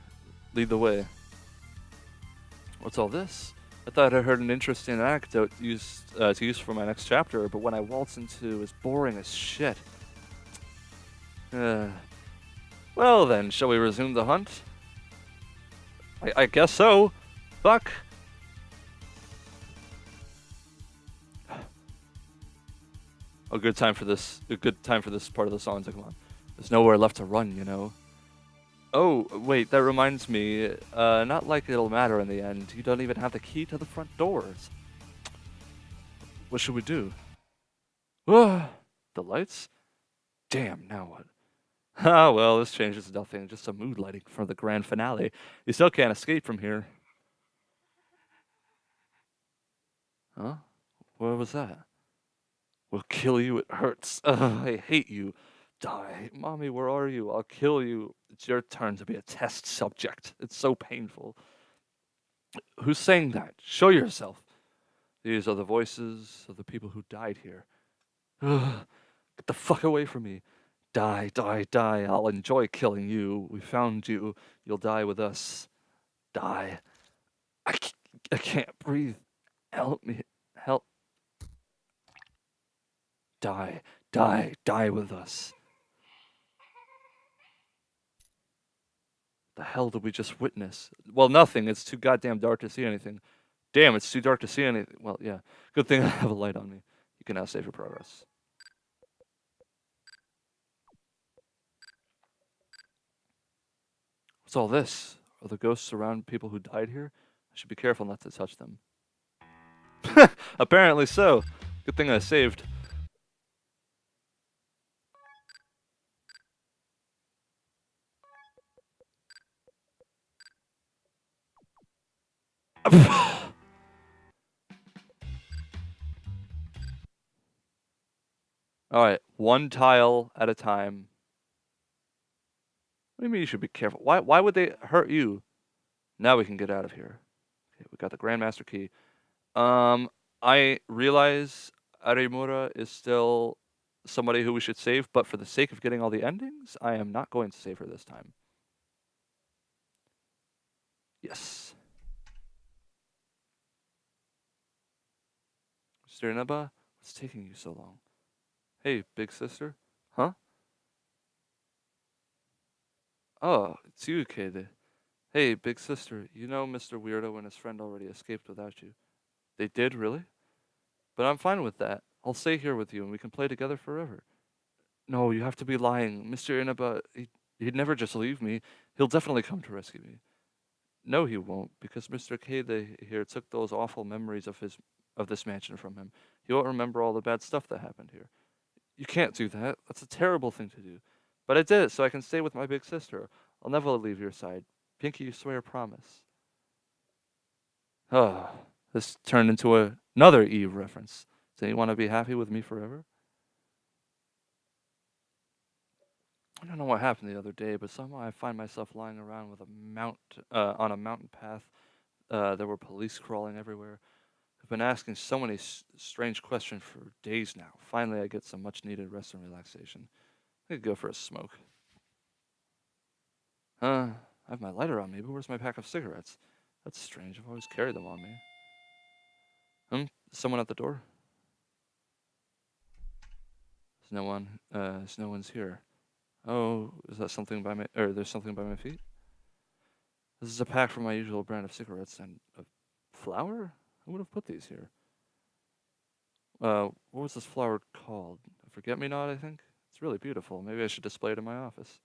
Lead the way. What's all this? I thought I heard an interesting anecdote to use for my next chapter, but when I waltz into, it's boring as shit. Well then, shall we resume the hunt? I guess so. Fuck. A good time for this part of the song to come on. There's nowhere left to run, you know. Oh, wait, that reminds me. Not like it'll matter in the end. You don't even have the key to the front doors. What should we do? The lights? Damn, now what? Ah, well, this changes nothing. Just a mood lighting for the grand finale. You still can't escape from here. Huh? What was that? We'll kill you, it hurts. I hate you. Die. Mommy, where are you? I'll kill you. It's your turn to be a test subject. It's so painful. Who's saying that? Show yourself. These are the voices of the people who died here. Get the fuck away from me. Die, die, die. I'll enjoy killing you. We found you. You'll die with us. Die. I can't breathe. Help me. Help. Die, die, die with us. The hell did we just witness? Well, nothing. It's too goddamn dark to see anything. Damn, it's too dark to see anything. Well, yeah. Good thing I have a light on me. You can now save your progress. What's all this? Are the ghosts around people who died here? I should be careful not to touch them. Apparently so. Good thing I saved. Alright, one tile at a time. What do you mean you should be careful? Why would they hurt you? Now we can get out of here. Okay, we got the Grandmaster key. I realize Arimura is still somebody who we should save, but for the sake of getting all the endings, I am not going to save her this time. Yes. Mr. Inaba, what's taking you so long? Hey, big sister? Huh? Oh, it's you, kid. Hey, big sister, you know Mr. Weirdo and his friend already escaped without you. They did, really? But I'm fine with that. I'll stay here with you and we can play together forever. No, you have to be lying. Mr. Inaba, he'd never just leave me. He'll definitely come to rescue me. No, he won't, because Mr. Kade here took those awful memories of this mansion from him. He won't remember all the bad stuff that happened here. You can't do that. That's a terrible thing to do. But I did it so I can stay with my big sister. I'll never leave your side. Pinky, you swear, promise. Oh, this turned into another Eve reference. Do you want to be happy with me forever? I don't know what happened the other day, but somehow I find myself lying around with on a mountain path. There were police crawling everywhere. I've been asking so many strange questions for days now. Finally, I get some much-needed rest and relaxation. I could go for a smoke. I have my lighter on me, but where's my pack of cigarettes? That's strange. I've always carried them on me. Someone at the door? There's no one. No one's here. Oh, is that something by my... there's something by my feet? This is a pack from my usual brand of cigarettes and a flower? Who would have put these here? What was this flower called? A forget-me-not, I think? It's really beautiful. Maybe I should display it in my office.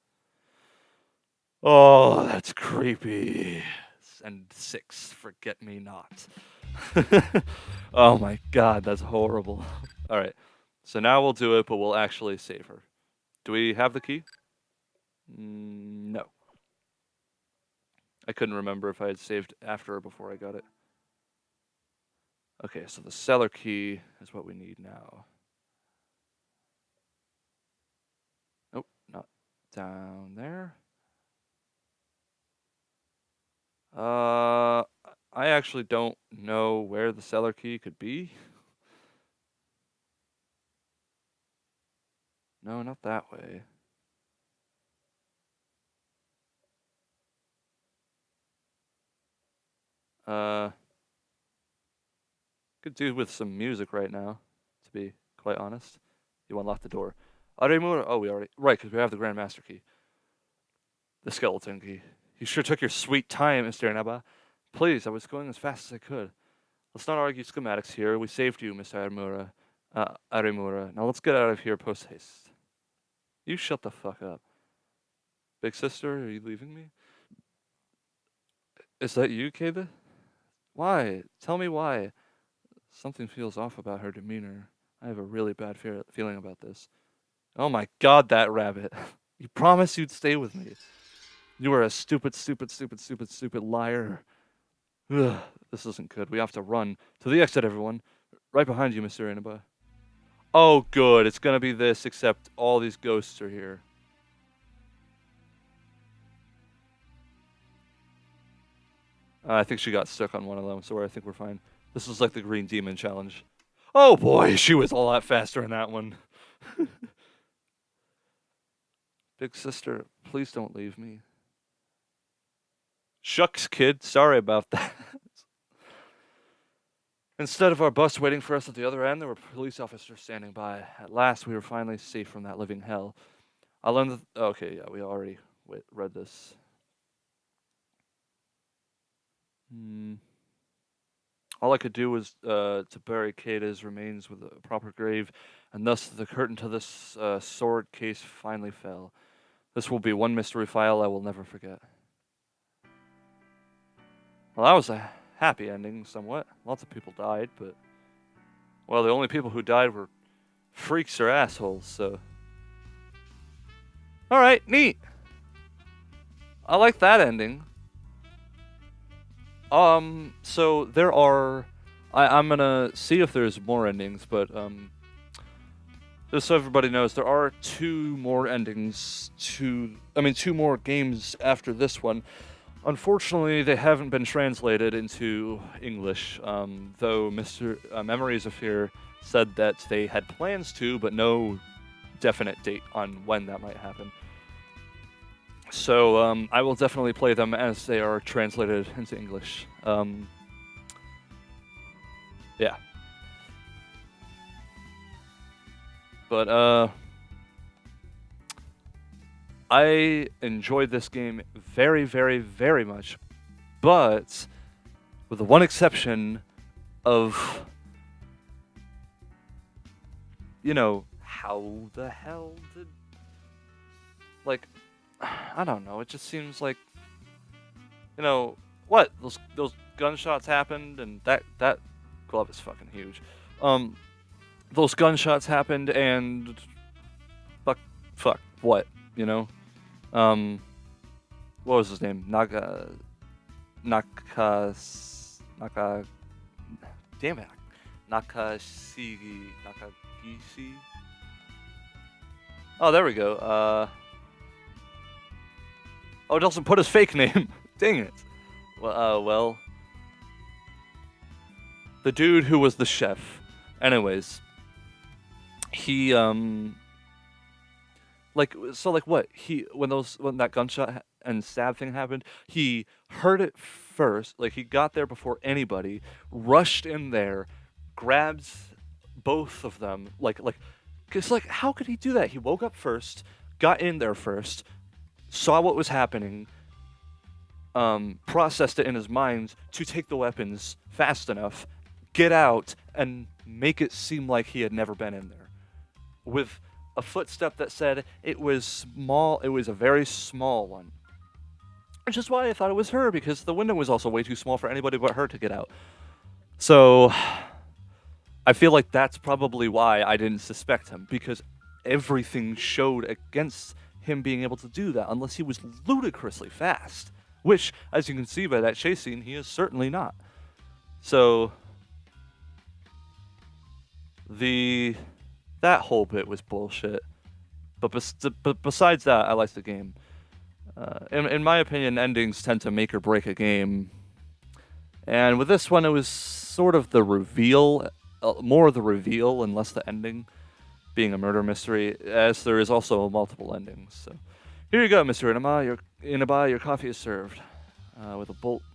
Oh, that's creepy. And 6, forget-me-not. Oh my god, that's horrible. Alright, so now we'll do it, but we'll actually save her. Do we have the key? No. I couldn't remember if I had saved after or before I got it. Okay, so the cellar key is what we need now. Nope, not down there. I actually don't know where the cellar key could be. No, not that way. Could do with some music right now, to be quite honest. You unlock the door. Aremura. Oh, we already... Right, because we have the Grandmaster key. The skeleton key. You sure took your sweet time, Mr. Inaba. Please, I was going as fast as I could. Let's not argue schematics here. We saved you, Mr. Aremura. Now let's get out of here post-haste. You shut the fuck up. Big sister, are you leaving me? Is that you, Keda? Why? Tell me why. Something feels off about her demeanor. I have a really bad feeling about this. Oh my god, that rabbit. You promised you'd stay with me. You are a stupid liar. Ugh, this isn't good. We have to run. To the exit, everyone. Right behind you, Mr. Inaba. Oh, good. It's gonna be this, except all these ghosts are here. I think she got stuck on one of them, so I think we're fine. This is like the Green Demon challenge. Oh boy, she was a lot faster in that one. Big sister, please don't leave me. Shucks, kid. Sorry about that. Instead of our bus waiting for us at the other end, there were police officers standing by. At last, we were finally safe from that living hell. I learned that. Okay, yeah, we already read this. All I could do was to barricade his remains with a proper grave, and thus the curtain to this sword case finally fell. This will be one mystery file I will never forget. Well, that was a happy ending, somewhat. Lots of people died, but... Well, the only people who died were freaks or assholes, so... Alright, neat! I like that ending. So there are... I'm gonna see if there's more endings, but, just so everybody knows, there are 2 more endings to... 2 more games after this one. Unfortunately, they haven't been translated into English, though Mr. Memories of Fear said that they had plans to, but no definite date on when that might happen. So, I will definitely play them as they are translated into English. Yeah. But, I enjoyed this game very, very, very much, but with the one exception of, you know, how the hell did, like, I don't know, it just seems like, you know, what, those gunshots happened, and that glove is fucking huge. Those gunshots happened, and fuck, what, you know? What was his name? Damn it. Nakagishi. Oh, there we go. Oh, it doesn't put his fake name. Dang it. Well. The dude who was the chef. Anyways. He, when that gunshot and stab thing happened, he heard it first. Like, he got there before anybody, rushed in there, grabs both of them. Cause how could he do that? He woke up first, got in there first, saw what was happening, processed it in his mind to take the weapons fast enough, get out, and make it seem like he had never been in there. With a footstep that said it was small, it was a very small one. Which is why I thought it was her, because the window was also way too small for anybody but her to get out. So, I feel like that's probably why I didn't suspect him, because everything showed against him being able to do that, unless he was ludicrously fast. Which, as you can see by that chase scene, he is certainly not. So, that whole bit was bullshit. But besides that, I liked the game. In my opinion, endings tend to make or break a game. And with this one, it was sort of the reveal, more the reveal and less the ending, being a murder mystery, as there is also multiple endings. So, here you go, Mr. Inaba, your coffee is served. I thought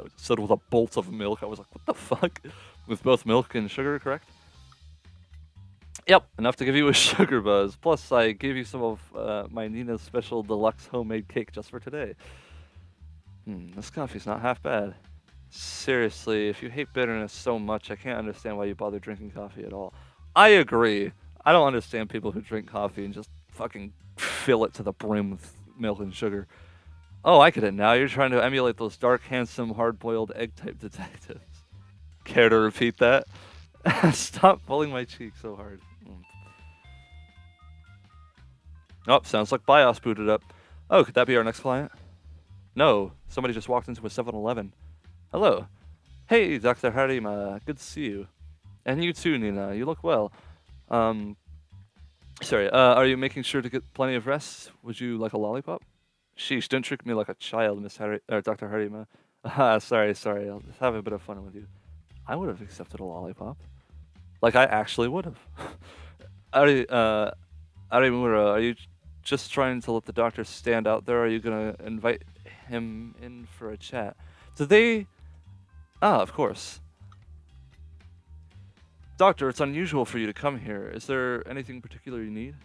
it said with a bolt of milk. I was like, what the fuck? With both milk and sugar, correct? Yep, enough to give you a sugar buzz. Plus, I gave you some of my Nina's special deluxe homemade cake just for today. This coffee's not half bad. Seriously, if you hate bitterness so much, I can't understand why you bother drinking coffee at all. I agree. I don't understand people who drink coffee and just fucking fill it to the brim with milk and sugar. Oh, I get it now. You're trying to emulate those dark, handsome, hard-boiled egg-type detectives. Care to repeat that? Stop pulling my cheek so hard. Oh, sounds like BIOS booted up. Oh, could that be our next client? No, somebody just walked into a 7-Eleven. Hello. Hey, Dr. Harima. Good to see you. And you too, Nina. You look well. Sorry, are you making sure to get plenty of rest? Would you like a lollipop? Sheesh, don't trick me like a child, Dr. Harima. Sorry. I'll just have a bit of fun with you. I would have accepted a lollipop. Like, I actually would have. Arimura, are you just trying to let the doctor stand out there? Or are you going to invite him in for a chat? Do they... Ah, of course. Doctor, it's unusual for you to come here. Is there anything particular you need?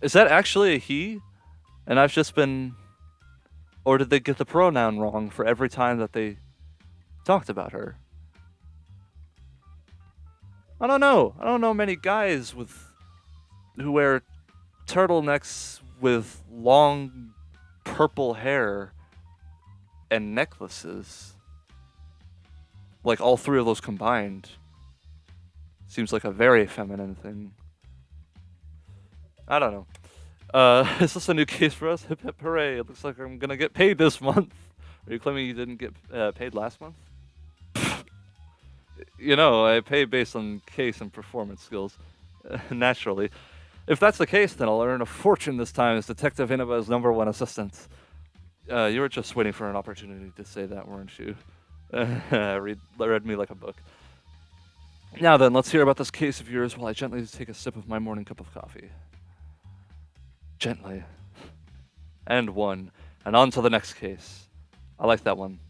Is that actually a he? And I've just been... Or did they get the pronoun wrong for every time that they talked about her? I don't know. I don't know many guys who wear turtlenecks with long purple hair and necklaces. Like all three of those combined. Seems like a very feminine thing. I don't know. Is this a new case for us? Hip hip hooray. It looks like I'm gonna get paid this month. Are you claiming you didn't get paid last month? You know, I pay based on case and performance skills. Naturally. If that's the case, then I'll earn a fortune this time as Detective Inaba's #1 assistant. You were just waiting for an opportunity to say that, weren't you? Read me like a book. Now then, let's hear about this case of yours while I gently take a sip of my morning cup of coffee. Gently. And one. And on to the next case. I like that one.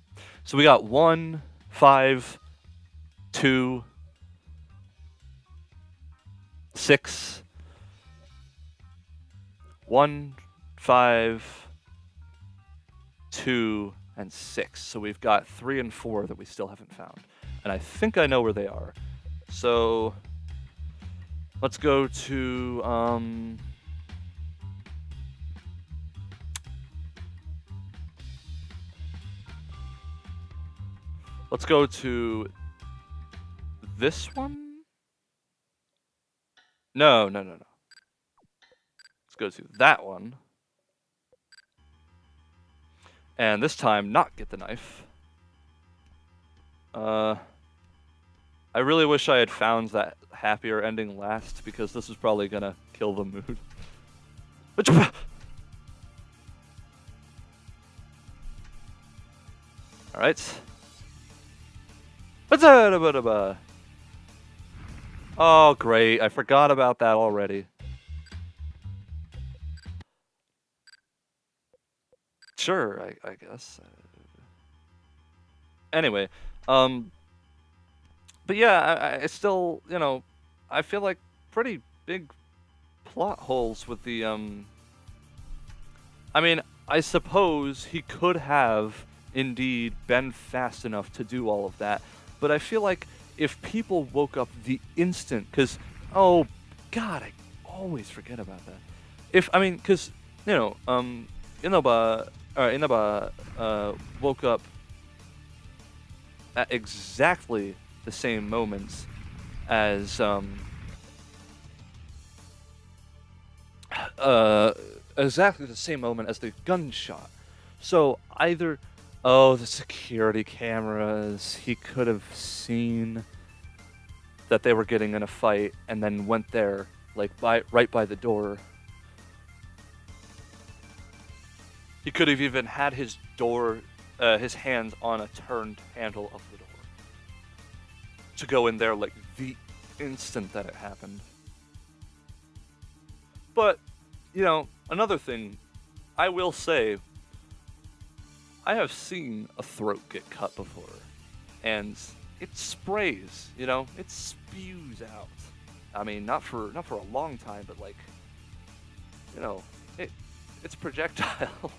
So we got 1, 5, 2, 6. 1, 5, 2, and 6. So we've got 3 and 4 that we still haven't found. And I think I know where they are. So let's go to let's go to this one? No. Let's go to that one. And this time, not get the knife. I really wish I had found that happier ending last, because this is probably gonna kill the mood. Alright. Oh, great. I forgot about that already. Sure, I guess. Anyway, but yeah, I still, you know, I feel like pretty big plot holes with the, I mean, I suppose he could have indeed been fast enough to do all of that, but I feel like if people woke up the instant, because, oh, God, I always forget about that. Because, you know, Inaba woke up at exactly the same moments as exactly the same moment as the gunshot. So either, oh, the security cameras, he could have seen that they were getting in a fight and then went there, like right by the door. He could have even had his hands on a turned handle of the door to go in there like the instant that it happened. But, you know, another thing, I will say, I have seen a throat get cut before, and it sprays, you know, it spews out. I mean, not for a long time, but like, you know, it's projectile.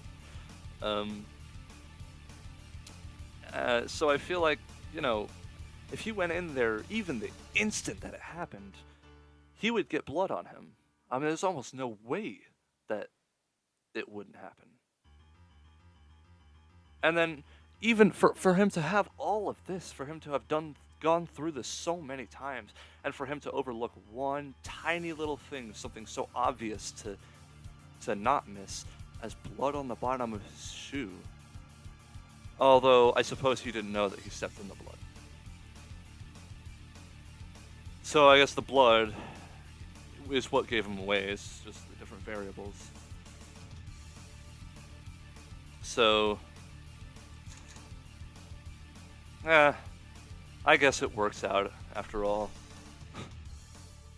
So I feel like, you know, if he went in there even the instant that it happened, he would get blood on him. I mean, there's almost no way that it wouldn't happen. And then, even for him to have all of this, for him to have gone through this so many times, and for him to overlook one tiny little thing, something so obvious to not miss, as blood on the bottom of his shoe. Although, I suppose he didn't know that he stepped in the blood. So I guess the blood is what gave him away. It's just the different variables. So, I guess it works out after all.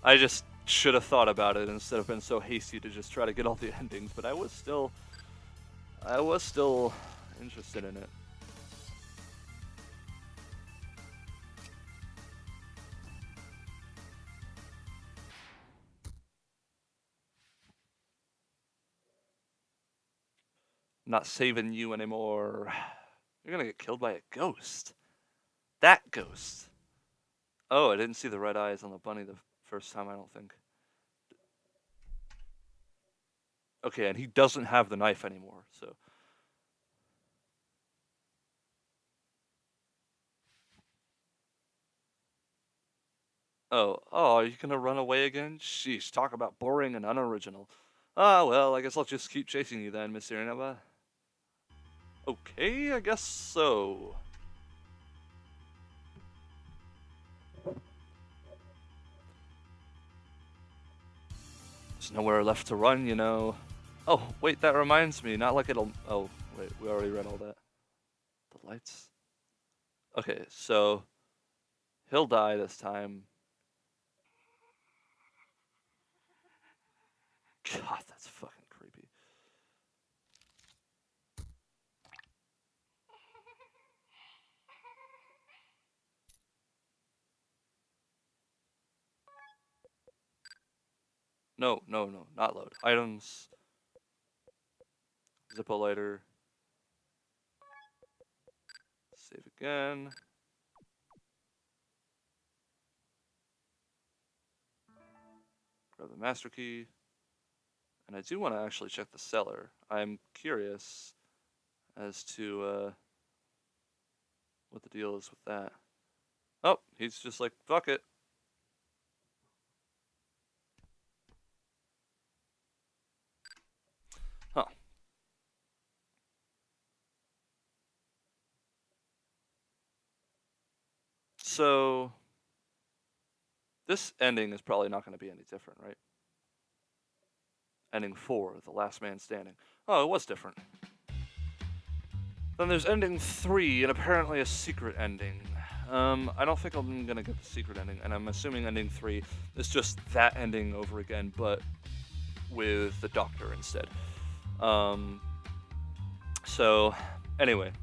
I just should have thought about it instead of been so hasty to just try to get all the endings, but I was still interested in it. not saving you anymore. You're gonna get killed by a ghost. That ghost. Oh, I didn't see the red eyes on the bunny the first time, I don't think. Okay, and he doesn't have the knife anymore, so. Oh, are you gonna run away again? Sheesh, talk about boring and unoriginal. Ah, well, I guess I'll just keep chasing you then, Mr. Inaba. Okay, I guess so. There's nowhere left to run, you know. Oh, wait, that reminds me. Not like it'll... Oh, wait, we already read all that. The lights? Okay, so... He'll die this time. God, that's fucking creepy. No, not load. Items. Zippo lighter. Save again. Grab the master key. And I do want to actually check the cellar. I'm curious as to what the deal is with that. Oh, he's just like, fuck it. Huh. So, this ending is probably not going to be any different, right? Ending 4, the last man standing. Oh, it was different. Then there's ending 3, and apparently a secret ending. I don't think I'm gonna get the secret ending, and I'm assuming ending 3 is just that ending over again, but with the doctor instead. So, anyway.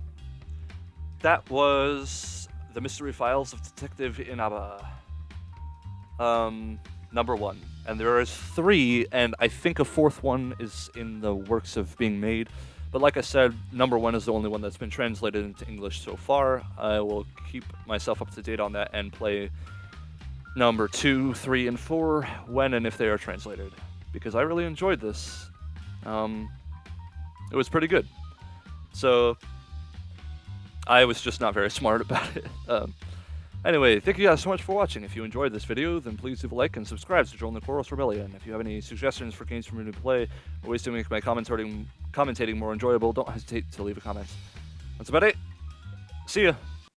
That was The Mystery Files of Detective Inaba. Number 1. And there is 3, and I think a 4th one is in the works of being made. But like I said, number 1 is the only one that's been translated into English so far. I will keep myself up to date on that and play number 2, 3, and 4 when and if they are translated. Because I really enjoyed this. It was pretty good. So, I was just not very smart about it. Anyway, thank you guys so much for watching. If you enjoyed this video, then please leave a like and subscribe to join the Chorus Rebellion. If you have any suggestions for games for me to play, or ways to make my commentating more enjoyable, don't hesitate to leave a comment. That's about it. See ya!